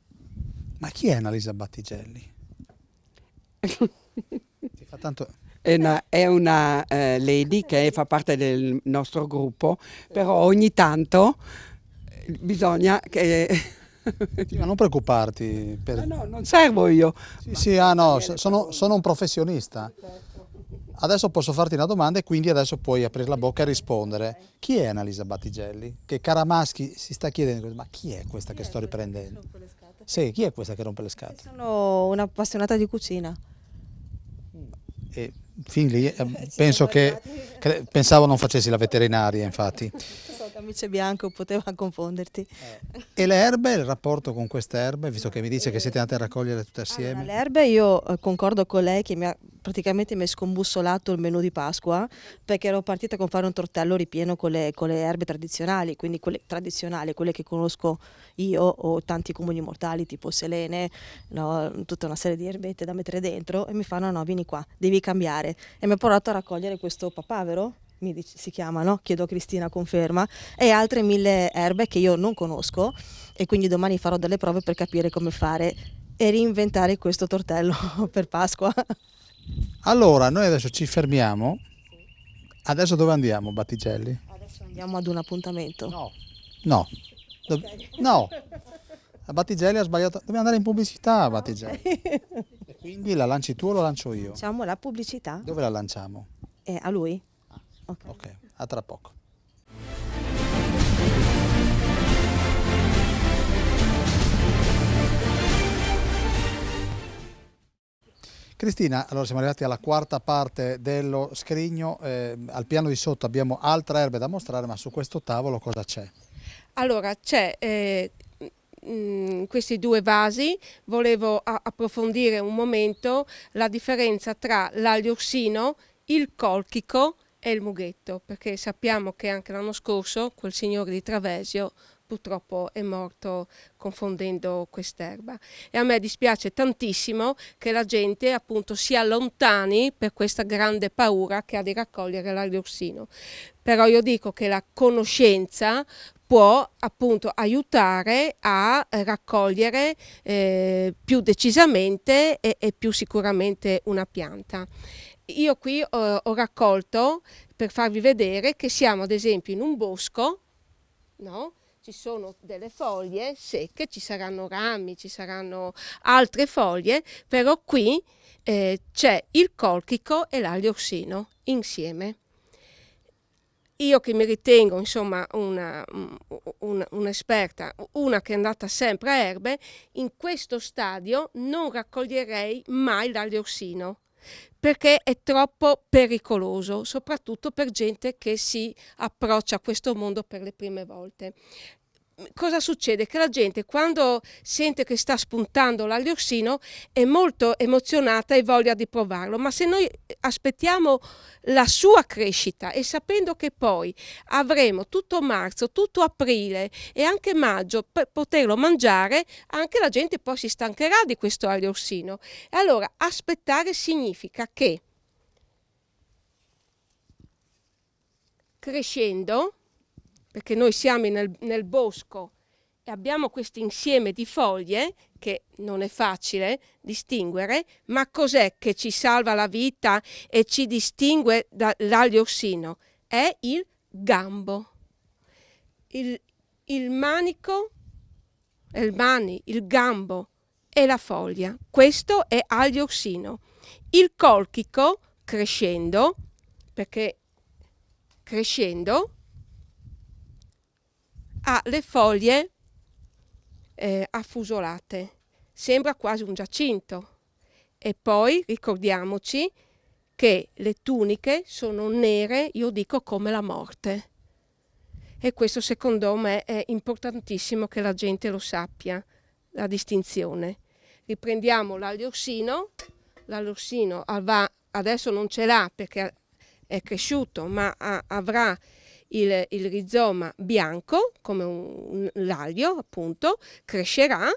Ma chi è Annalisa Battigelli? Ti fa tanto... È una lady che fa parte del nostro gruppo, però ogni tanto bisogna che... Sì, ma non preoccuparti. No, non servo io. Sì, sono un professionista. Adesso posso farti una domanda e quindi adesso puoi aprire la bocca e rispondere. Chi è Annalisa Battigelli? Che Caramaschi si sta chiedendo, ma chi è questa che sto riprendendo? Sì, chi è questa che rompe le scatole? Sono un'appassionata di cucina. E fin lì penso pensavo non facessi la veterinaria, infatti. Camice bianco poteva confonderti. E le erbe, il rapporto con queste erbe, visto che mi dice che siete andate a raccogliere tutte assieme? Allora, le erbe io concordo con lei che praticamente mi ha scombussolato il menù di Pasqua, perché ero partita con fare un tortello ripieno con le erbe tradizionali, quindi quelle tradizionali, quelle che conosco io o tanti comuni mortali tipo selene, no, tutta una serie di erbette da mettere dentro, e mi fanno no, vieni qua, devi cambiare, e mi ha portato a raccogliere questo papavero, si chiama, no? Chiedo a Cristina, conferma, e altre 1000 erbe che io non conosco, e quindi domani farò delle prove per capire come fare e reinventare questo tortello per Pasqua. Allora, noi adesso ci fermiamo. Adesso dove andiamo, Battigelli? Adesso andiamo ad un appuntamento. No. No. Battigelli ha sbagliato. Dobbiamo andare in pubblicità, Battigelli. E quindi la lanci tu o la lancio io? Facciamo la pubblicità. Dove la lanciamo? A lui? Ok, a tra poco. Cristina, allora siamo arrivati alla quarta parte dello scrigno, al piano di sotto abbiamo altre erbe da mostrare, ma su questo tavolo cosa c'è? Allora c'è questi due vasi, volevo approfondire un momento la differenza tra l'aglioxino, il colchico e il mughetto, perché sappiamo che anche l'anno scorso quel signore di Travesio purtroppo è morto confondendo quest'erba, e a me dispiace tantissimo che la gente appunto si allontani per questa grande paura che ha di raccogliere l'aglioxino. Però io dico che la conoscenza può appunto aiutare a raccogliere più decisamente e più sicuramente una pianta. Io qui ho raccolto per farvi vedere che siamo ad esempio in un bosco, no? Ci sono delle foglie secche, ci saranno rami, ci saranno altre foglie, però qui c'è il colchico e l'aglioxino insieme. Io che mi ritengo insomma un'esperta, una che è andata sempre a erbe, in questo stadio non raccoglierei mai l'aglioxino, perché è troppo pericoloso, soprattutto per gente che si approccia a questo mondo per le prime volte. Cosa succede? Che la gente quando sente che sta spuntando l'aglioxino è molto emozionata e voglia di provarlo, ma se noi aspettiamo la sua crescita e sapendo che poi avremo tutto marzo, tutto aprile e anche maggio per poterlo mangiare, anche la gente poi si stancherà di questo aglioxino. E allora aspettare significa che crescendo, perché noi siamo nel bosco e abbiamo questo insieme di foglie che non è facile distinguere, ma cos'è che ci salva la vita e ci distingue dall'aglioxino? È il gambo, il manico, il gambo e la foglia. Questo è aglioxino. Il colchico, crescendo, perché crescendo ha le foglie affusolate, sembra quasi un giacinto. E poi ricordiamoci che le tuniche sono nere, io dico come la morte. E questo secondo me è importantissimo che la gente lo sappia, la distinzione. Riprendiamo l'Aliorsino adesso non ce l'ha perché è cresciuto, ma avrà il rizoma bianco come l'aglio, appunto, crescerà,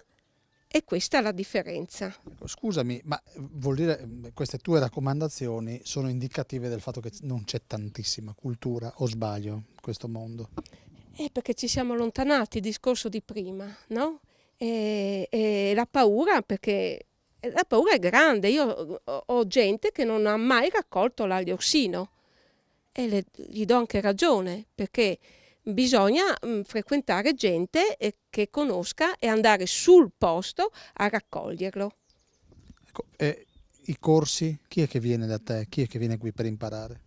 e questa è la differenza. Scusami, ma vuol dire queste tue raccomandazioni sono indicative del fatto che non c'è tantissima cultura, o sbaglio, in questo mondo? Perché ci siamo allontanati, il discorso di prima, no? E la paura, perché la paura è grande. Io ho gente che non ha mai raccolto l'Aliorsino e gli do anche ragione, perché bisogna frequentare gente che conosca e andare sul posto a raccoglierlo. Ecco, i corsi, chi è che viene da te? Chi è che viene qui per imparare?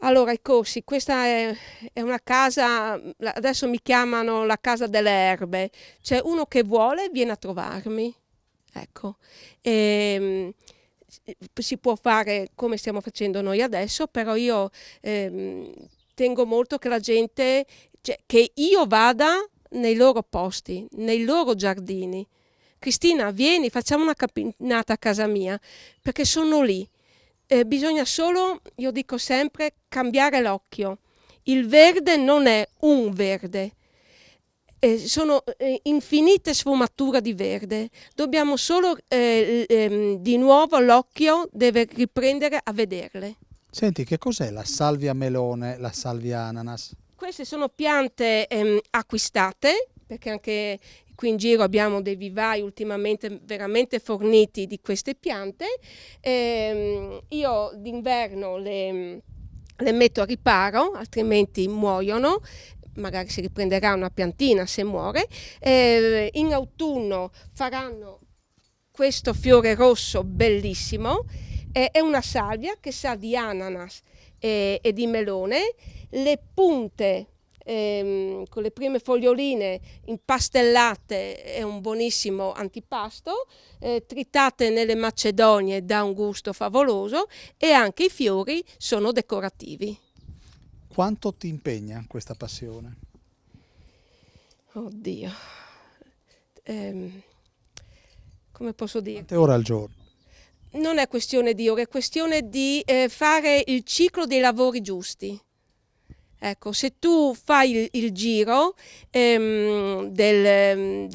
Allora, i corsi, questa è una casa, adesso mi chiamano la casa delle erbe, c'è uno che vuole viene a trovarmi, ecco. Si può fare come stiamo facendo noi adesso, però io tengo molto che la gente, cioè, che io vada nei loro posti, nei loro giardini. Cristina, vieni, facciamo una camminata a casa mia, perché sono lì. Bisogna solo, io dico sempre, cambiare l'occhio. Il verde non è un verde, sono infinite sfumature di verde. Dobbiamo solo, di nuovo, l'occhio deve riprendere a vederle. Senti, che cos'è la salvia melone, la salvia ananas? Queste sono piante acquistate, perché anche qui in giro abbiamo dei vivai ultimamente veramente forniti di queste piante. Io d'inverno le metto a riparo, altrimenti muoiono, magari si riprenderà una piantina se muore. In autunno faranno questo fiore rosso bellissimo, è una salvia che sa di ananas e di melone. Le punte con le prime foglioline impastellate è un buonissimo antipasto, tritate nelle macedonie dà un gusto favoloso, e anche i fiori sono decorativi. Quanto ti impegna questa passione? Oddio, come posso dire? Quante ore al giorno? Non è questione di ore, è questione di fare il ciclo dei lavori giusti. Ecco, se tu fai il giro del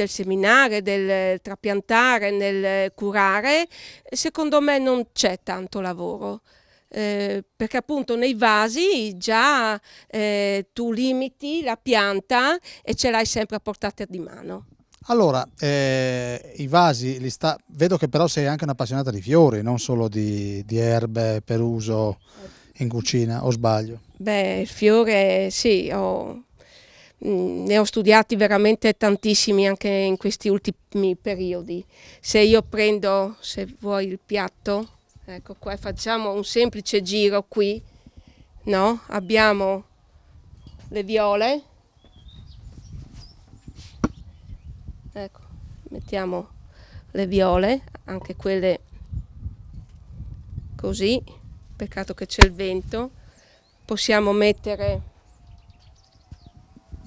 seminare, del trapiantare, nel curare, secondo me non c'è tanto lavoro. Perché appunto nei vasi già tu limiti la pianta e ce l'hai sempre a portata di mano. Allora, i vasi, vedo che però sei anche un'appassionata di fiori, non solo di erbe per uso in cucina, o sbaglio? Beh, il fiore sì, ne ho studiati veramente tantissimi anche in questi ultimi periodi. Se io prendo, se vuoi, il piatto, ecco qua, facciamo un semplice giro qui, no? Abbiamo le viole, ecco, mettiamo le viole, anche quelle così, peccato che c'è il vento. Possiamo mettere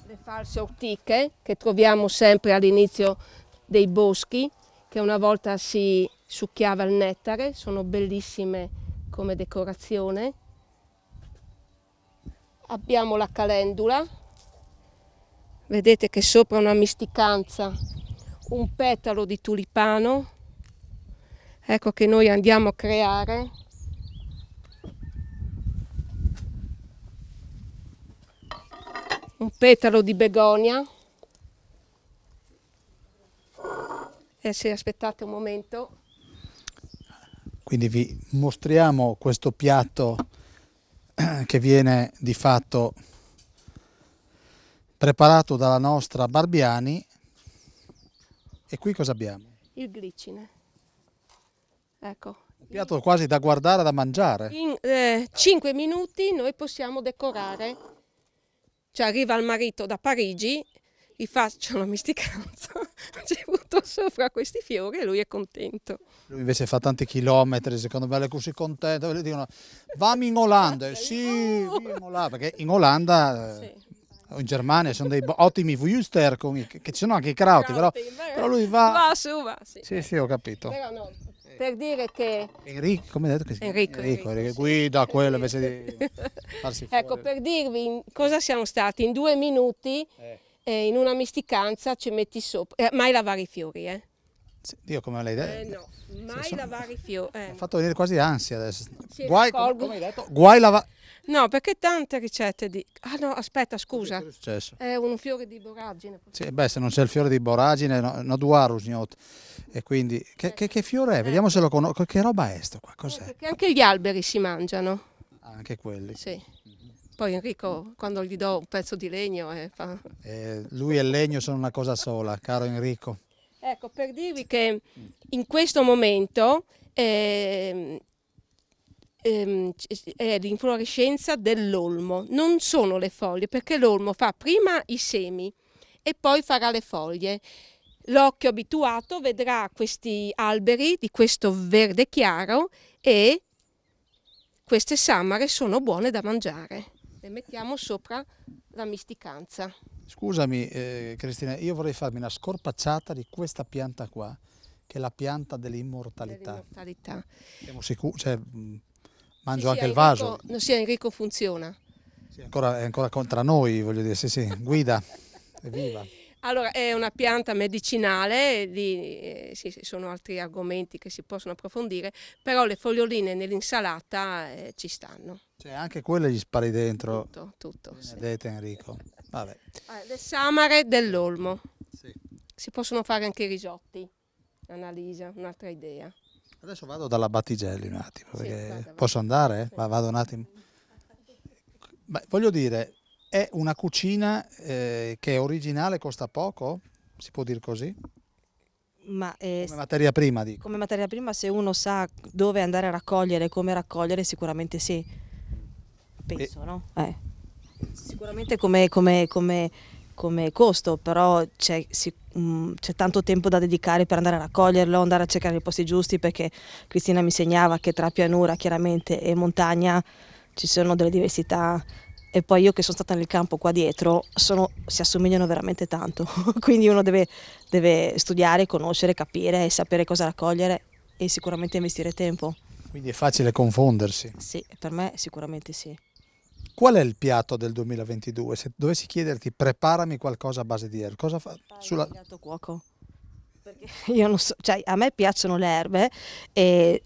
le false ortiche che troviamo sempre all'inizio dei boschi, che una volta si succhiava il nettare, sono bellissime come decorazione. Abbiamo la calendula, vedete che sopra una misticanza, un petalo di tulipano, ecco che noi andiamo a creare. Un petalo di begonia. E se aspettate un momento. Quindi vi mostriamo questo piatto che viene di fatto preparato dalla nostra Barbiani. E qui cosa abbiamo? Il glicine. Ecco. Un piatto quasi da guardare, da mangiare. In 5 minuti noi possiamo decorare. Cioè arriva il marito da Parigi, gli faccio la misticanza, ci butto piantato sopra questi fiori e lui è contento. Lui invece fa tanti chilometri, secondo me è così contento, le dicono vammi in Olanda, sì, via in Olanda, perché in Olanda o in Germania sono dei ottimi Wüster, che ci sono anche i krauti, però lui va su, va, sì. Sì, ho capito. Però no, per dire che... Enrico, come hai detto che si chiama? Enrico, Enrico, guida quello invece di farsi fuori. Ecco, per dirvi cosa siamo stati, in 2 minuti in una misticanza ci metti sopra, mai lavare i fiori, Sì, Dio, come l'hai detto? No, mai lavare i fiori. Mi ha fatto venire quasi ansia adesso. Sì, Guai, raccolgo. come hai detto? Guai lavare. No, perché tante ricette di... Ah no, aspetta, scusa. Cosa è successo? È un fiore di boragine. Sì, se non c'è il fiore di boragine, no duarus gnot. E quindi, che fiore è? Vediamo se lo conosco. Che roba è sto qua? Cos'è? Perché anche gli alberi si mangiano. Anche quelli. Sì. Poi Enrico, quando gli do un pezzo di legno, fa... Lui e il legno sono una cosa sola, caro Enrico. Ecco, per dirvi che in questo momento è l'inflorescenza dell'olmo, non sono le foglie, perché l'olmo fa prima i semi e poi farà le foglie. L'occhio abituato vedrà questi alberi di questo verde chiaro e queste samare sono buone da mangiare. Le mettiamo sopra la misticanza. Scusami Cristina, io vorrei farmi una scorpacciata di questa pianta qua, che è la pianta dell'immortalità. Siamo sicuri? Cioè, mangio anche il vaso. Sì, Enrico funziona. Sì, è ancora tra noi, voglio dire, sì, guida, evviva. Allora, è una pianta medicinale, sì, sono altri argomenti che si possono approfondire, però le foglioline nell'insalata ci stanno. Cioè, anche quelle gli spari dentro. Tutto. Vedete Enrico? Vabbè. Le samare dell'olmo. Sì. Si possono fare anche i risotti. Annalisa, un'altra idea. Adesso vado dalla Battigelli un attimo, perché vada. posso andare? Sì. Vado un attimo. Beh, voglio dire, è una cucina che è originale, costa poco? Si può dire così? Ma, come materia prima, dico. Come materia prima, se uno sa dove andare a raccogliere e come raccogliere, sicuramente sì. Penso, no? Sicuramente come costo, però c'è tanto tempo da dedicare per andare a raccoglierlo, andare a cercare i posti giusti, perché Cristina mi insegnava che tra pianura chiaramente e montagna ci sono delle diversità, e poi io che sono stata nel campo qua dietro, si assomigliano veramente tanto, quindi uno deve studiare, conoscere, capire e sapere cosa raccogliere e sicuramente investire tempo. Quindi è facile confondersi. Sì, per me sicuramente sì. Qual è il piatto del 2022? Se dovessi chiederti, preparami qualcosa a base di erbe, cosa fa? Il gatto cuoco. Perché io non so, cioè, a me piacciono le erbe e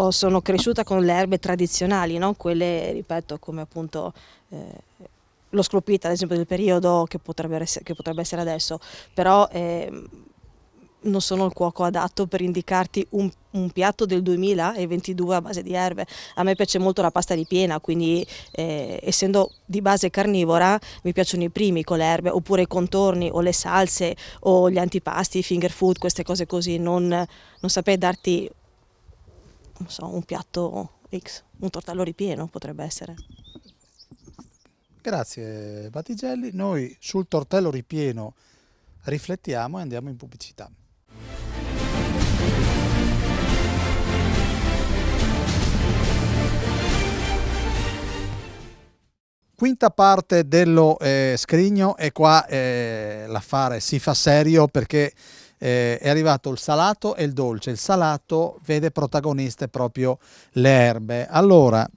sono cresciuta con le erbe tradizionali, no? Quelle, ripeto, come appunto lo sclopita, ad esempio, del periodo che potrebbe essere adesso, però non sono il cuoco adatto per indicarti un piatto del 2022 a base di erbe. A me piace molto la pasta ripiena, quindi essendo di base carnivora mi piacciono i primi con le erbe, oppure i contorni o le salse o gli antipasti, i finger food, queste cose così. Non saprei darti, non so, un piatto X, un tortello ripieno potrebbe essere. Grazie Battigelli, noi sul tortello ripieno riflettiamo e andiamo in pubblicità. Quinta parte dello scrigno, e qua l'affare si fa serio, perché è arrivato il salato e il dolce. Il salato vede protagoniste proprio le erbe. Allora,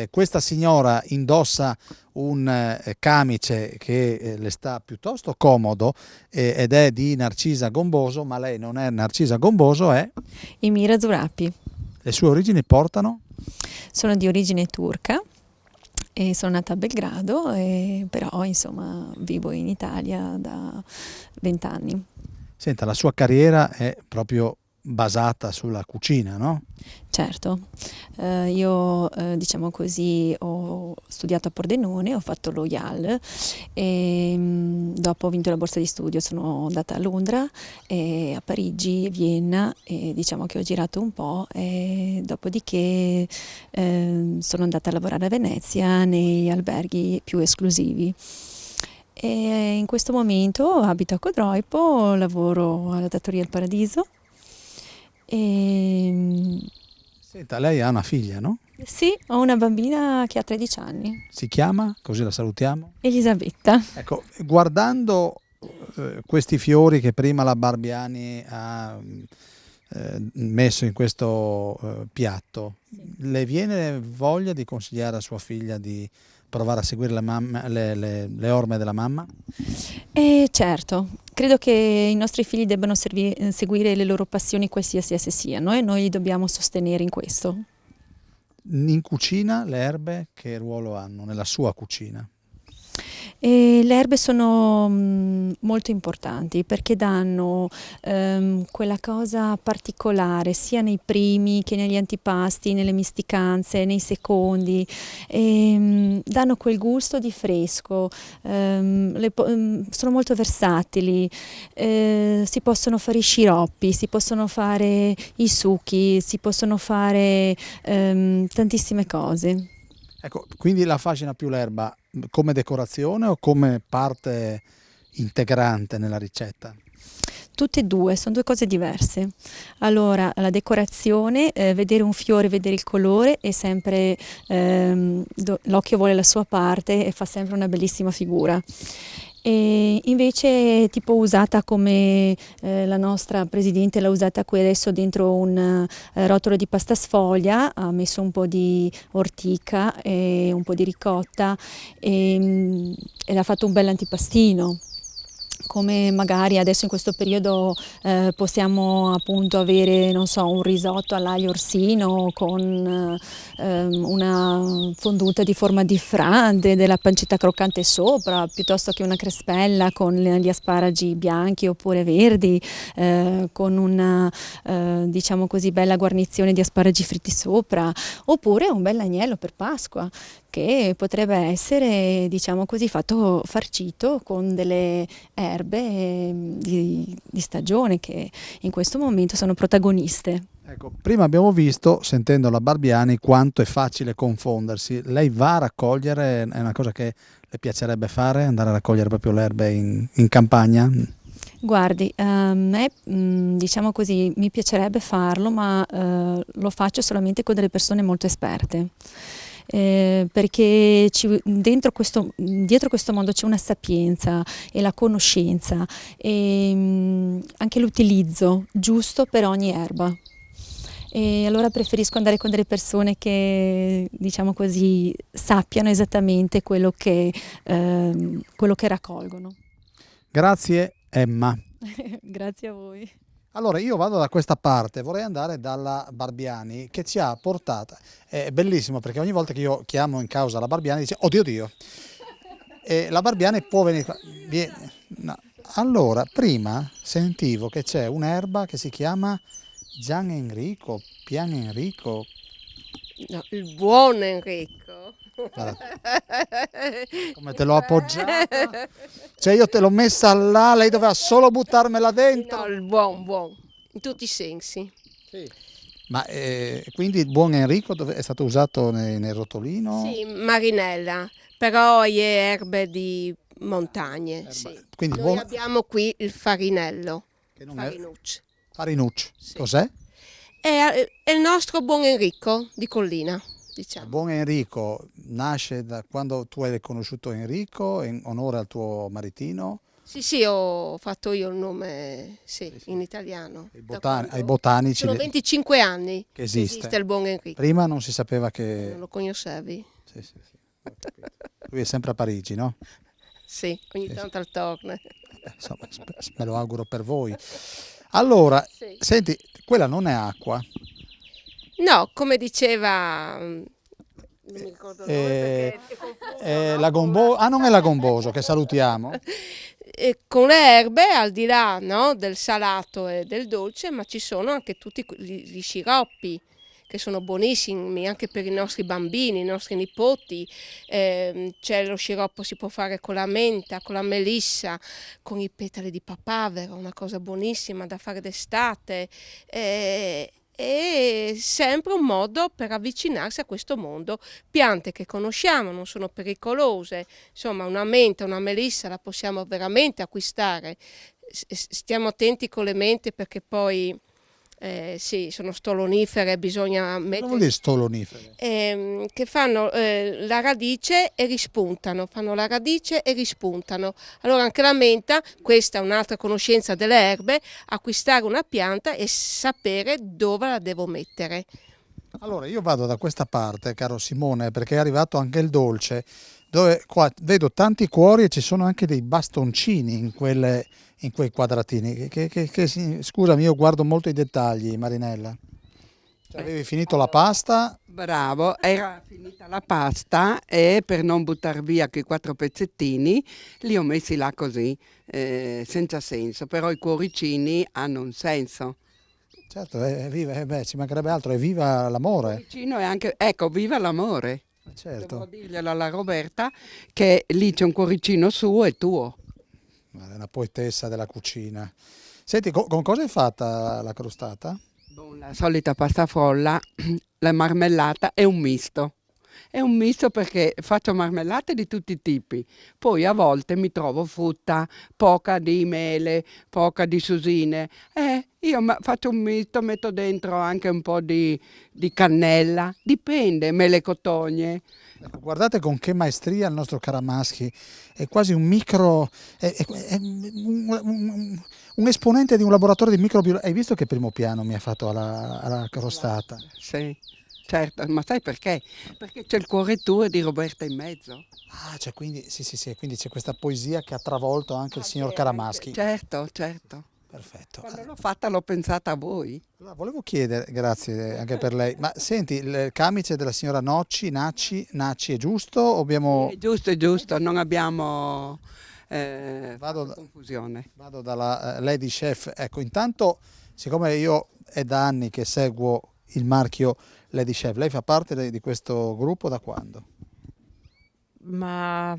questa signora indossa un camice che le sta piuttosto comodo ed è di Narcisa Gomboso, ma lei non è Narcisa Gomboso, è Emira Zurapi. Le sue origini portano? Sono di origine turca e sono nata a Belgrado, però insomma vivo in Italia da 20 anni. Senta, la sua carriera è proprio basata sulla cucina, no? Certo, io diciamo così ho studiato a Pordenone, ho fatto lo IAL e dopo ho vinto la borsa di studio, sono andata a Londra, a Parigi, Vienna, e diciamo che ho girato un po', e dopodiché sono andata a lavorare a Venezia nei alberghi più esclusivi. e in questo momento abito a Codroipo, lavoro alla Trattoria Il Paradiso. E... Senta, lei ha una figlia, no? Sì, ho una bambina che ha 13 anni, Si chiama? Così la salutiamo. Elisabetta. Ecco, guardando questi fiori che prima la Barbiani ha messo in questo piatto, le viene voglia di consigliare a sua figlia di provare a seguire le orme della mamma? E certo, credo che i nostri figli debbano seguire le loro passioni qualsiasi esse siano e noi li dobbiamo sostenere in questo. In cucina le erbe che ruolo hanno nella sua cucina? E le erbe sono molto importanti perché danno quella cosa particolare sia nei primi che negli antipasti, nelle misticanze, nei secondi, danno quel gusto di fresco, sono molto versatili, si possono fare i sciroppi, si possono fare i succhi, si possono fare tantissime cose. Ecco, quindi la affascina più l'erba come decorazione o come parte integrante nella ricetta? Tutte e due, sono due cose diverse. Allora, la decorazione, vedere un fiore, vedere il colore è sempre, l'occhio vuole la sua parte e fa sempre una bellissima figura. E invece tipo usata come la nostra presidente l'ha usata qui adesso dentro un rotolo di pasta sfoglia, ha messo un po' di ortica e un po' di ricotta e ha fatto un bel antipastino. Come magari adesso in questo periodo possiamo appunto avere, non so, un risotto all'aglio orsino con una fonduta di forma di frande, della pancetta croccante sopra, piuttosto che una crespella con gli asparagi bianchi oppure verdi, con una diciamo così bella guarnizione di asparagi fritti sopra, oppure un bel agnello per Pasqua, che potrebbe essere, diciamo così, fatto farcito con delle erbe di stagione che in questo momento sono protagoniste. Ecco, prima abbiamo visto, sentendo la Barbiani, quanto è facile confondersi. Lei va a raccogliere, è una cosa che le piacerebbe fare, andare a raccogliere proprio le erbe in campagna? Guardi, a me diciamo così, mi piacerebbe farlo, ma lo faccio solamente con delle persone molto esperte. Perché dietro questo mondo c'è una sapienza e la conoscenza e anche l'utilizzo giusto per ogni erba. E allora preferisco andare con delle persone che, diciamo così, sappiano esattamente quello che raccolgono. Grazie Emma. Grazie a voi. Allora io vado da questa parte, vorrei andare dalla Barbiani che ci ha portata, è bellissimo perché ogni volta che io chiamo in causa la Barbiani dice oddio Dio, e la Barbiani può venire qua, vieni. No. Allora prima sentivo che c'è un'erba che si chiama Gian Enrico, Pian Enrico. No, il buon Enrico. Guarda, come te l'ho appoggiata, cioè io te l'ho messa là, lei doveva solo buttarmela dentro. No, il buon, in tutti i sensi. Sì. Ma quindi il buon Enrico è stato usato nel rotolino? Sì, marinella, però è erbe di montagne. Sì. Quindi Noi abbiamo qui il farinello, che non farinuccio. Farinuccio, Sì. Cos'è? È il nostro buon Enrico di Collina. Diciamo. Il buon Enrico nasce da quando tu hai conosciuto Enrico in onore al tuo maritino? Sì, ho fatto io il nome in italiano. Ai botanici. Sono 25 anni che esiste il buon Enrico. Prima non si sapeva che... Non lo conoscevi? Sì. Lui è sempre a Parigi, no? Sì, ogni tanto al torna. Insomma, me lo auguro per voi. Allora, senti, quella non è acqua. No, come diceva, non mi ricordo il nome perché la gomboso, non è la gomboso che salutiamo. Con le erbe, al di là, no, del salato e del dolce, ma ci sono anche tutti gli sciroppi che sono buonissimi anche per i nostri bambini, i nostri nipoti. C'è lo sciroppo, si può fare con la menta, con la melissa, con i petali di papavero, una cosa buonissima da fare d'estate. è sempre un modo per avvicinarsi a questo mondo. Piante che conosciamo, non sono pericolose, insomma una menta, una melissa la possiamo veramente acquistare. Stiamo attenti con le mente perché poi sì, sono stolonifere, bisogna mettere... Cosa vuol dire stolonifere? Che fanno la radice e rispuntano, Allora anche la menta, questa è un'altra conoscenza delle erbe, acquistare una pianta e sapere dove la devo mettere. Allora io vado da questa parte, caro Simone, perché è arrivato anche il dolce, dove qua vedo tanti cuori e ci sono anche dei bastoncini in quei quadratini. Scusami, io guardo molto i dettagli, Marinella. Cioè, avevi finito la pasta? Bravo, era finita la pasta e per non buttare via quei 4 pezzettini li ho messi là così, senza senso, però i cuoricini hanno un senso. Certo, ci mancherebbe altro, è viva l'amore. Il cuoricino è anche, ecco, viva l'amore. Certo. Devo dirglielo alla Roberta che lì c'è un cuoricino suo e tuo. È una poetessa della cucina. Senti, con cosa è fatta la crostata? La solita pasta frolla, la marmellata è un misto. È un misto perché faccio marmellate di tutti i tipi, poi a volte mi trovo frutta, poca di mele, poca di susine. Io faccio un misto, metto dentro anche un po' di cannella, dipende, mele cotogne. Ecco, guardate con che maestria il nostro Caramaschi, è quasi un micro, è un esponente di un laboratorio di microbiologia. Hai visto che primo piano mi ha fatto alla crostata? Sì, certo, ma sai perché? Perché c'è il cuore tuo di Roberta in mezzo. Ah, cioè quindi, sì, quindi c'è questa poesia che ha travolto anche il signor Caramaschi. Certo. Perfetto. Quando l'ho fatta l'ho pensata a voi. Allora, volevo chiedere, grazie anche per lei, ma senti, il camice della signora Nacci è giusto? O abbiamo... È giusto, non abbiamo confusione. Vado dalla Lady Chef. Ecco, intanto, siccome io è da anni che seguo il marchio Lady Chef, lei fa parte di questo gruppo da quando? Ma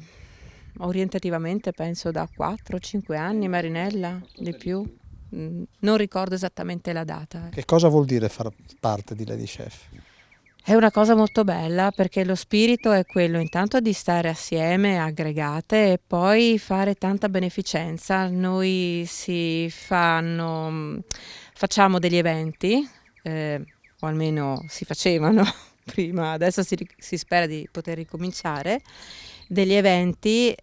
orientativamente penso da 4-5 anni, Marinella, di più. Non ricordo esattamente la data. Che cosa vuol dire far parte di Lady Chef? È una cosa molto bella perché lo spirito è quello intanto di stare assieme, aggregate, e poi fare tanta beneficenza. Noi facciamo degli eventi, o almeno si facevano prima, adesso si spera di poter ricominciare, degli eventi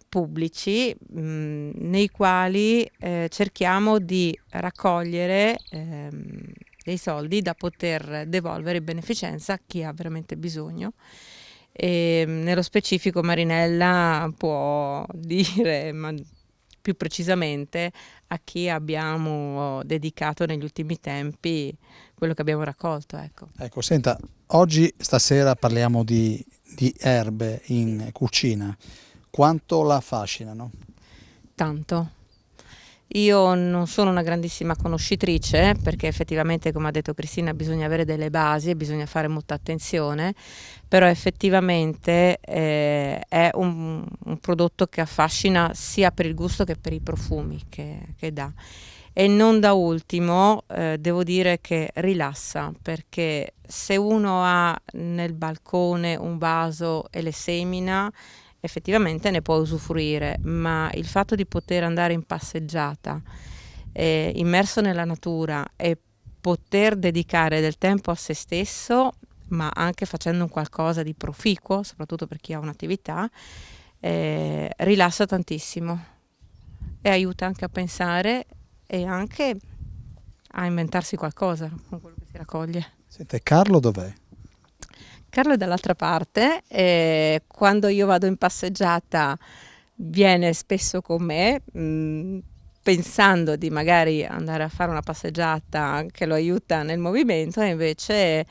pubblici nei quali cerchiamo di raccogliere dei soldi da poter devolvere in beneficenza a chi ha veramente bisogno. E, nello specifico Marinella può dire più precisamente a chi abbiamo dedicato negli ultimi tempi quello che abbiamo raccolto. Ecco, senta, stasera parliamo di erbe in cucina. Quanto la affascinano? Tanto. Io non sono una grandissima conoscitrice perché effettivamente, come ha detto Cristina, bisogna avere delle basi e bisogna fare molta attenzione, però effettivamente è un prodotto che affascina sia per il gusto che per i profumi che dà. E non da ultimo devo dire che rilassa, perché se uno ha nel balcone un vaso e le semina, effettivamente ne può usufruire, ma il fatto di poter andare in passeggiata immerso nella natura e poter dedicare del tempo a se stesso, ma anche facendo un qualcosa di proficuo, soprattutto per chi ha un'attività, rilassa tantissimo e aiuta anche a pensare e anche a inventarsi qualcosa con quello che si raccoglie. Sente, Carlo dov'è? Carlo è dall'altra parte, quando io vado in passeggiata viene spesso con me, pensando di magari andare a fare una passeggiata che lo aiuta nel movimento, e invece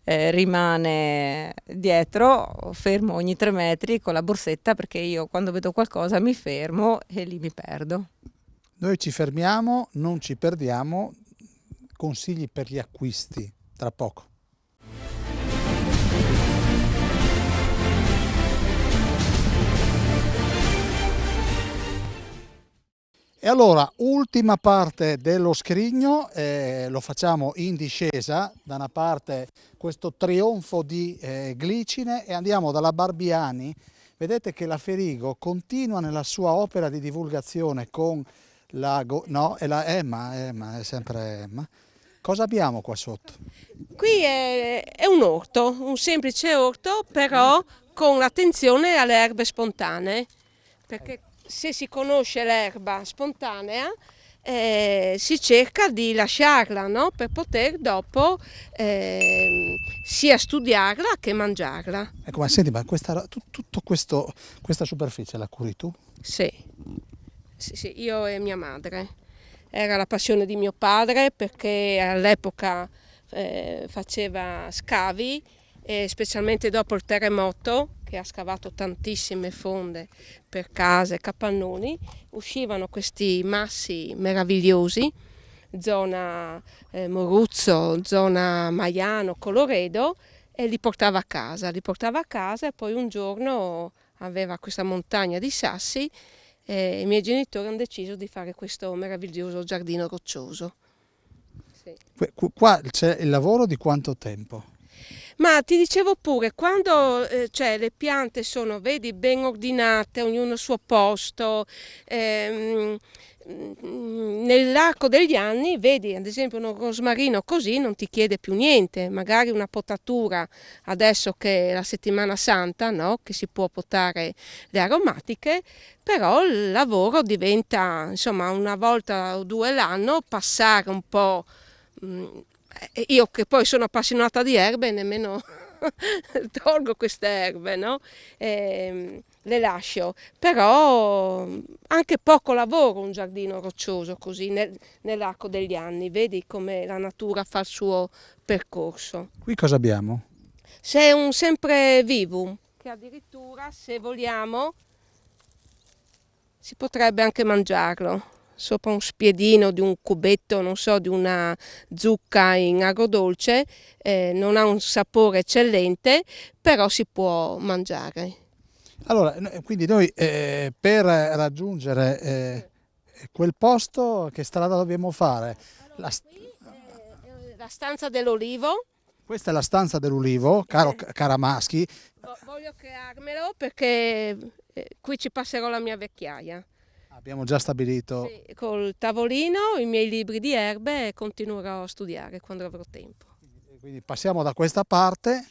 rimane dietro, fermo ogni 3 metri con la borsetta, perché io quando vedo qualcosa mi fermo e lì mi perdo. Noi ci fermiamo, non ci perdiamo, consigli per gli acquisti, tra poco. E allora, ultima parte dello scrigno, lo facciamo in discesa, da una parte questo trionfo di glicine, e andiamo dalla Barbiani. Vedete che la Ferigo continua nella sua opera di divulgazione con no, è la Emma, è sempre Emma. Cosa abbiamo qua sotto? Qui è un orto, un semplice orto, però con attenzione alle erbe spontanee, perché se si conosce l'erba spontanea si cerca di lasciarla, no? Per poter dopo sia studiarla che mangiarla. Ecco, ma senti, ma questa superficie la curi tu? Sì, io e mia madre. Era la passione di mio padre perché all'epoca faceva scavi, specialmente dopo il terremoto, che ha scavato tantissime fonde per case e capannoni, uscivano questi massi meravigliosi, zona Moruzzo, zona Maiano, Colloredo, e li portava a casa e poi un giorno aveva questa montagna di sassi e i miei genitori hanno deciso di fare questo meraviglioso giardino roccioso. Sì. Qua c'è il lavoro di quanto tempo? Ma ti dicevo pure, quando le piante sono, vedi, ben ordinate, ognuno al suo posto, nell'arco degli anni, vedi, ad esempio un rosmarino così non ti chiede più niente, magari una potatura, adesso che è la settimana santa, no? Che si può potare le aromatiche, però il lavoro diventa, insomma, una volta o due l'anno, passare un po'. Io che poi sono appassionata di erbe nemmeno tolgo queste erbe, no? Le lascio, però anche poco lavoro un giardino roccioso così nell'arco degli anni, vedi come la natura fa il suo percorso. Qui cosa abbiamo? C'è un semprevivum che addirittura, se vogliamo, si potrebbe anche mangiarlo. Sopra un spiedino di un cubetto, non so, di una zucca in agrodolce, non ha un sapore eccellente, però si può mangiare. Allora, quindi noi per raggiungere quel posto, che strada dobbiamo fare? Allora, qui è la stanza dell'olivo. Questa è la stanza dell'ulivo, cara Maschi. Voglio crearmelo perché qui ci passerò la mia vecchiaia. Abbiamo già stabilito. Sì, col tavolino, i miei libri di erbe, e continuerò a studiare quando avrò tempo. Quindi passiamo da questa parte.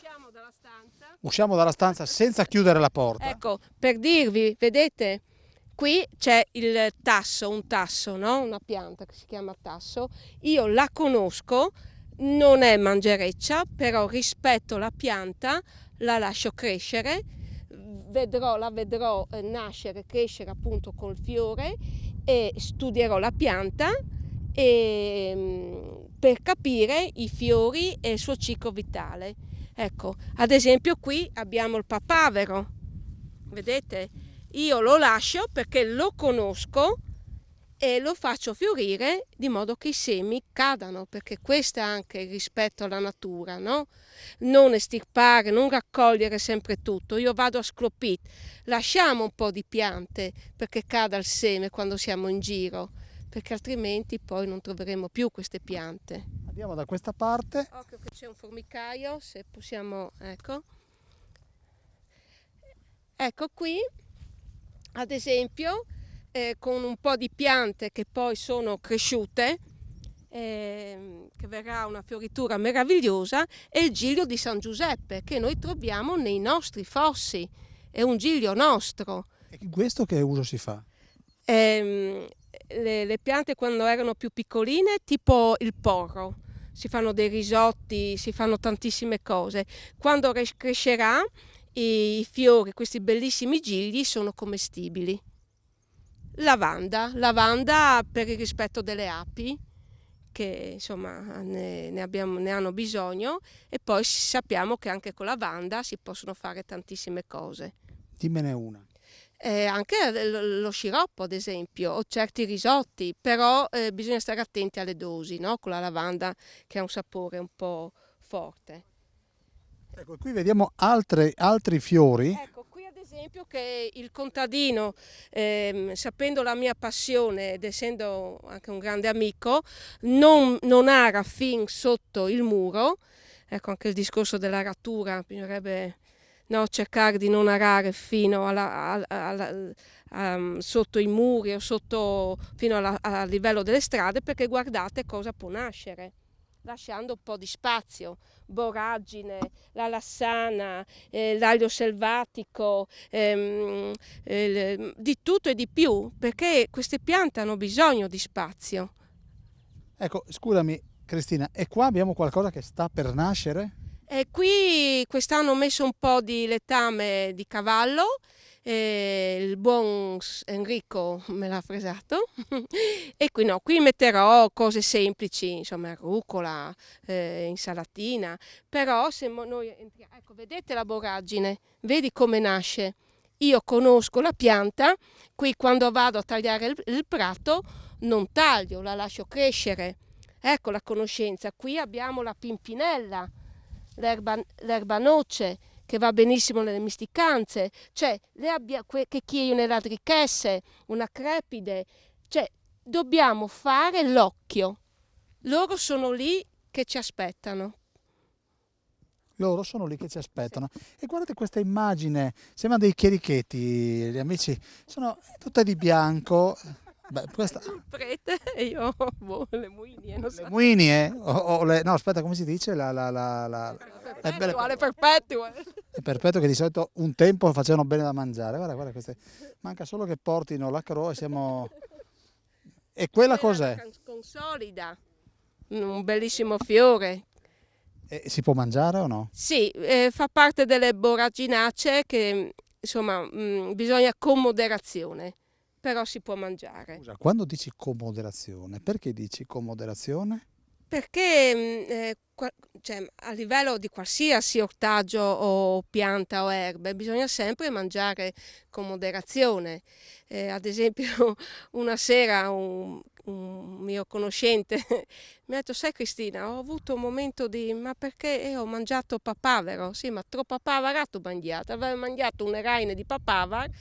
Usciamo dalla stanza senza chiudere la porta. Ecco, per dirvi, vedete, qui c'è il tasso, un tasso, no? Una pianta che si chiama tasso. Io la conosco, non è mangereccia, però rispetto la pianta, la lascio crescere. La vedrò nascere, crescere appunto col fiore e studierò la pianta per capire i fiori e il suo ciclo vitale. Ecco, ad esempio qui abbiamo il papavero, vedete? Io lo lascio perché lo conosco e lo faccio fiorire di modo che i semi cadano, perché questo è anche il rispetto alla natura, no? Non estirpare, non raccogliere sempre tutto. Io vado a sclopit, lasciamo un po' di piante perché cada il seme quando siamo in giro, perché altrimenti poi non troveremo più queste piante. Andiamo da questa parte. Occhio che c'è un formicaio, se possiamo, ecco. Ecco qui, ad esempio, con un po' di piante che poi sono cresciute, che verrà una fioritura meravigliosa, è il giglio di San Giuseppe che noi troviamo nei nostri fossi, è un giglio nostro. E questo che uso si fa? Le piante quando erano più piccoline, tipo il porro, si fanno dei risotti, si fanno tantissime cose. Quando crescerà i fiori, questi bellissimi gigli, sono commestibili. Lavanda per il rispetto delle api, che insomma ne hanno bisogno, e poi sappiamo che anche con lavanda si possono fare tantissime cose. Dimmene una. Anche lo sciroppo, ad esempio, o certi risotti, però bisogna stare attenti alle dosi, no? Con la lavanda che ha un sapore un po' forte. Ecco, qui vediamo altri fiori. Ecco, qui ad esempio che il contadino, sapendo la mia passione ed essendo anche un grande amico, non ara fin sotto il muro. Ecco, anche il discorso dell'aratura, bisognerebbe cercare di non arare fino sotto i muri o fino al livello delle strade, perché guardate cosa può nascere, lasciando un po' di spazio. Boragine, la lassana, l'aglio selvatico, di tutto e di più, perché queste piante hanno bisogno di spazio. Ecco, scusami Cristina, e qua abbiamo qualcosa che sta per nascere? E qui quest'anno ho messo un po' di letame di cavallo, il buon Enrico me l'ha fresato e qui metterò cose semplici, insomma rucola, insalatina, però se noi entriamo, ecco, vedete la boragine, vedi come nasce? Io conosco la pianta, qui quando vado a tagliare il prato non taglio, la lascio crescere. Ecco la conoscenza. Qui abbiamo la pimpinella, l'erba noce, che va benissimo nelle misticanze, cioè che chiedono nella drichesse, una crepide, cioè dobbiamo fare l'occhio. Loro sono lì che ci aspettano. Loro sono lì che ci aspettano. Sì. E guardate questa immagine, sembrano dei chierichetti, gli amici, sono tutte di bianco. Beh, questa... Il prete e io le muinie, non so. Le muinie? No, aspetta, come si dice? Le perpetue. Le perpetue che di solito un tempo facevano bene da mangiare. Guarda queste. Manca solo che portino la croce e siamo... E quella cos'è? Consolida, un bellissimo fiore. E si può mangiare o no? Sì, fa parte delle borraginacee che insomma bisogna con moderazione. Però si può mangiare. Scusa, quando dici con moderazione, perché dici con moderazione? Perché cioè, a livello di qualsiasi ortaggio o pianta o erbe bisogna sempre mangiare con moderazione. Ad esempio una sera un mio conoscente mi ha detto: sai Cristina, ho avuto un momento ma perché ho mangiato papavero? Sì, ma troppo papavera tu mangiato, avevo mangiato un eraine di papavero.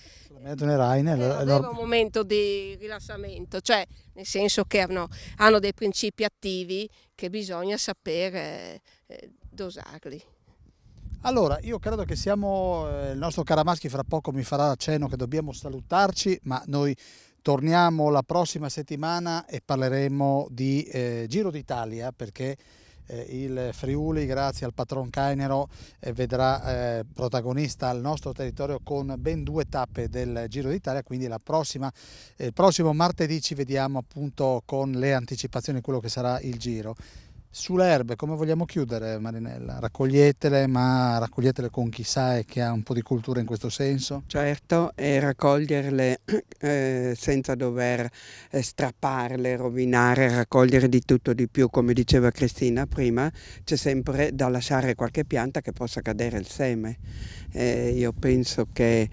Aveva un momento di rilassamento, cioè nel senso che hanno dei principi attivi che bisogna sapere dosarli. Allora, io credo che il nostro Caramaschi fra poco mi farà cenno che dobbiamo salutarci, ma noi torniamo la prossima settimana e parleremo di Giro d'Italia, perché il Friuli, grazie al patron Cainero, vedrà protagonista il nostro territorio con ben 2 tappe del Giro d'Italia, quindi il prossimo martedì ci vediamo appunto con le anticipazioni di quello che sarà il Giro. Sulle erbe come vogliamo chiudere, Marinella? Raccoglietele, ma raccoglietele con chi sa e che ha un po' di cultura in questo senso? Certo, e raccoglierle senza dover strapparle, rovinare, raccogliere di tutto di più, come diceva Cristina prima, c'è sempre da lasciare qualche pianta che possa cadere il seme. Io penso che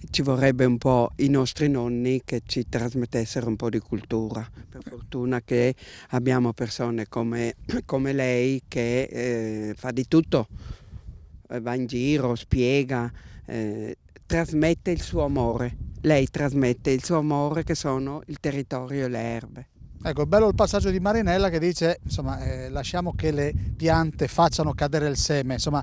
ci vorrebbe un po' i nostri nonni che ci trasmettessero un po' di cultura. Per fortuna che abbiamo persone come lei che fa di tutto, va in giro, spiega, trasmette il suo amore. Lei trasmette il suo amore che sono il territorio e le erbe. Ecco, è bello il passaggio di Marinella che dice, insomma, lasciamo che le piante facciano cadere il seme, insomma,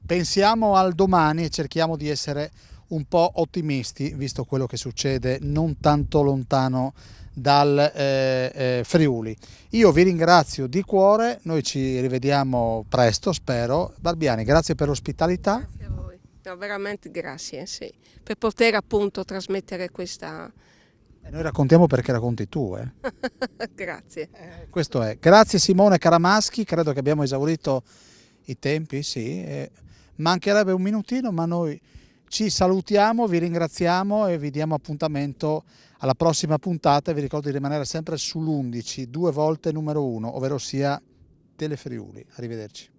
pensiamo al domani e cerchiamo di essere un po' ottimisti, visto quello che succede non tanto lontano dal Friuli. Io vi ringrazio di cuore, noi ci rivediamo presto, spero. Barbiani, grazie per l'ospitalità. Grazie a voi, no, veramente grazie, sì, per poter appunto trasmettere questa... E noi raccontiamo perché racconti tu. Grazie. Questo è. Grazie Simone Caramaschi, credo che abbiamo esaurito i tempi, sì. Mancherebbe un minutino, ma noi ci salutiamo, vi ringraziamo e vi diamo appuntamento alla prossima puntata. Vi ricordo di rimanere sempre sull'11, 2 volte numero 1, ovvero sia Telefriuli. Arrivederci.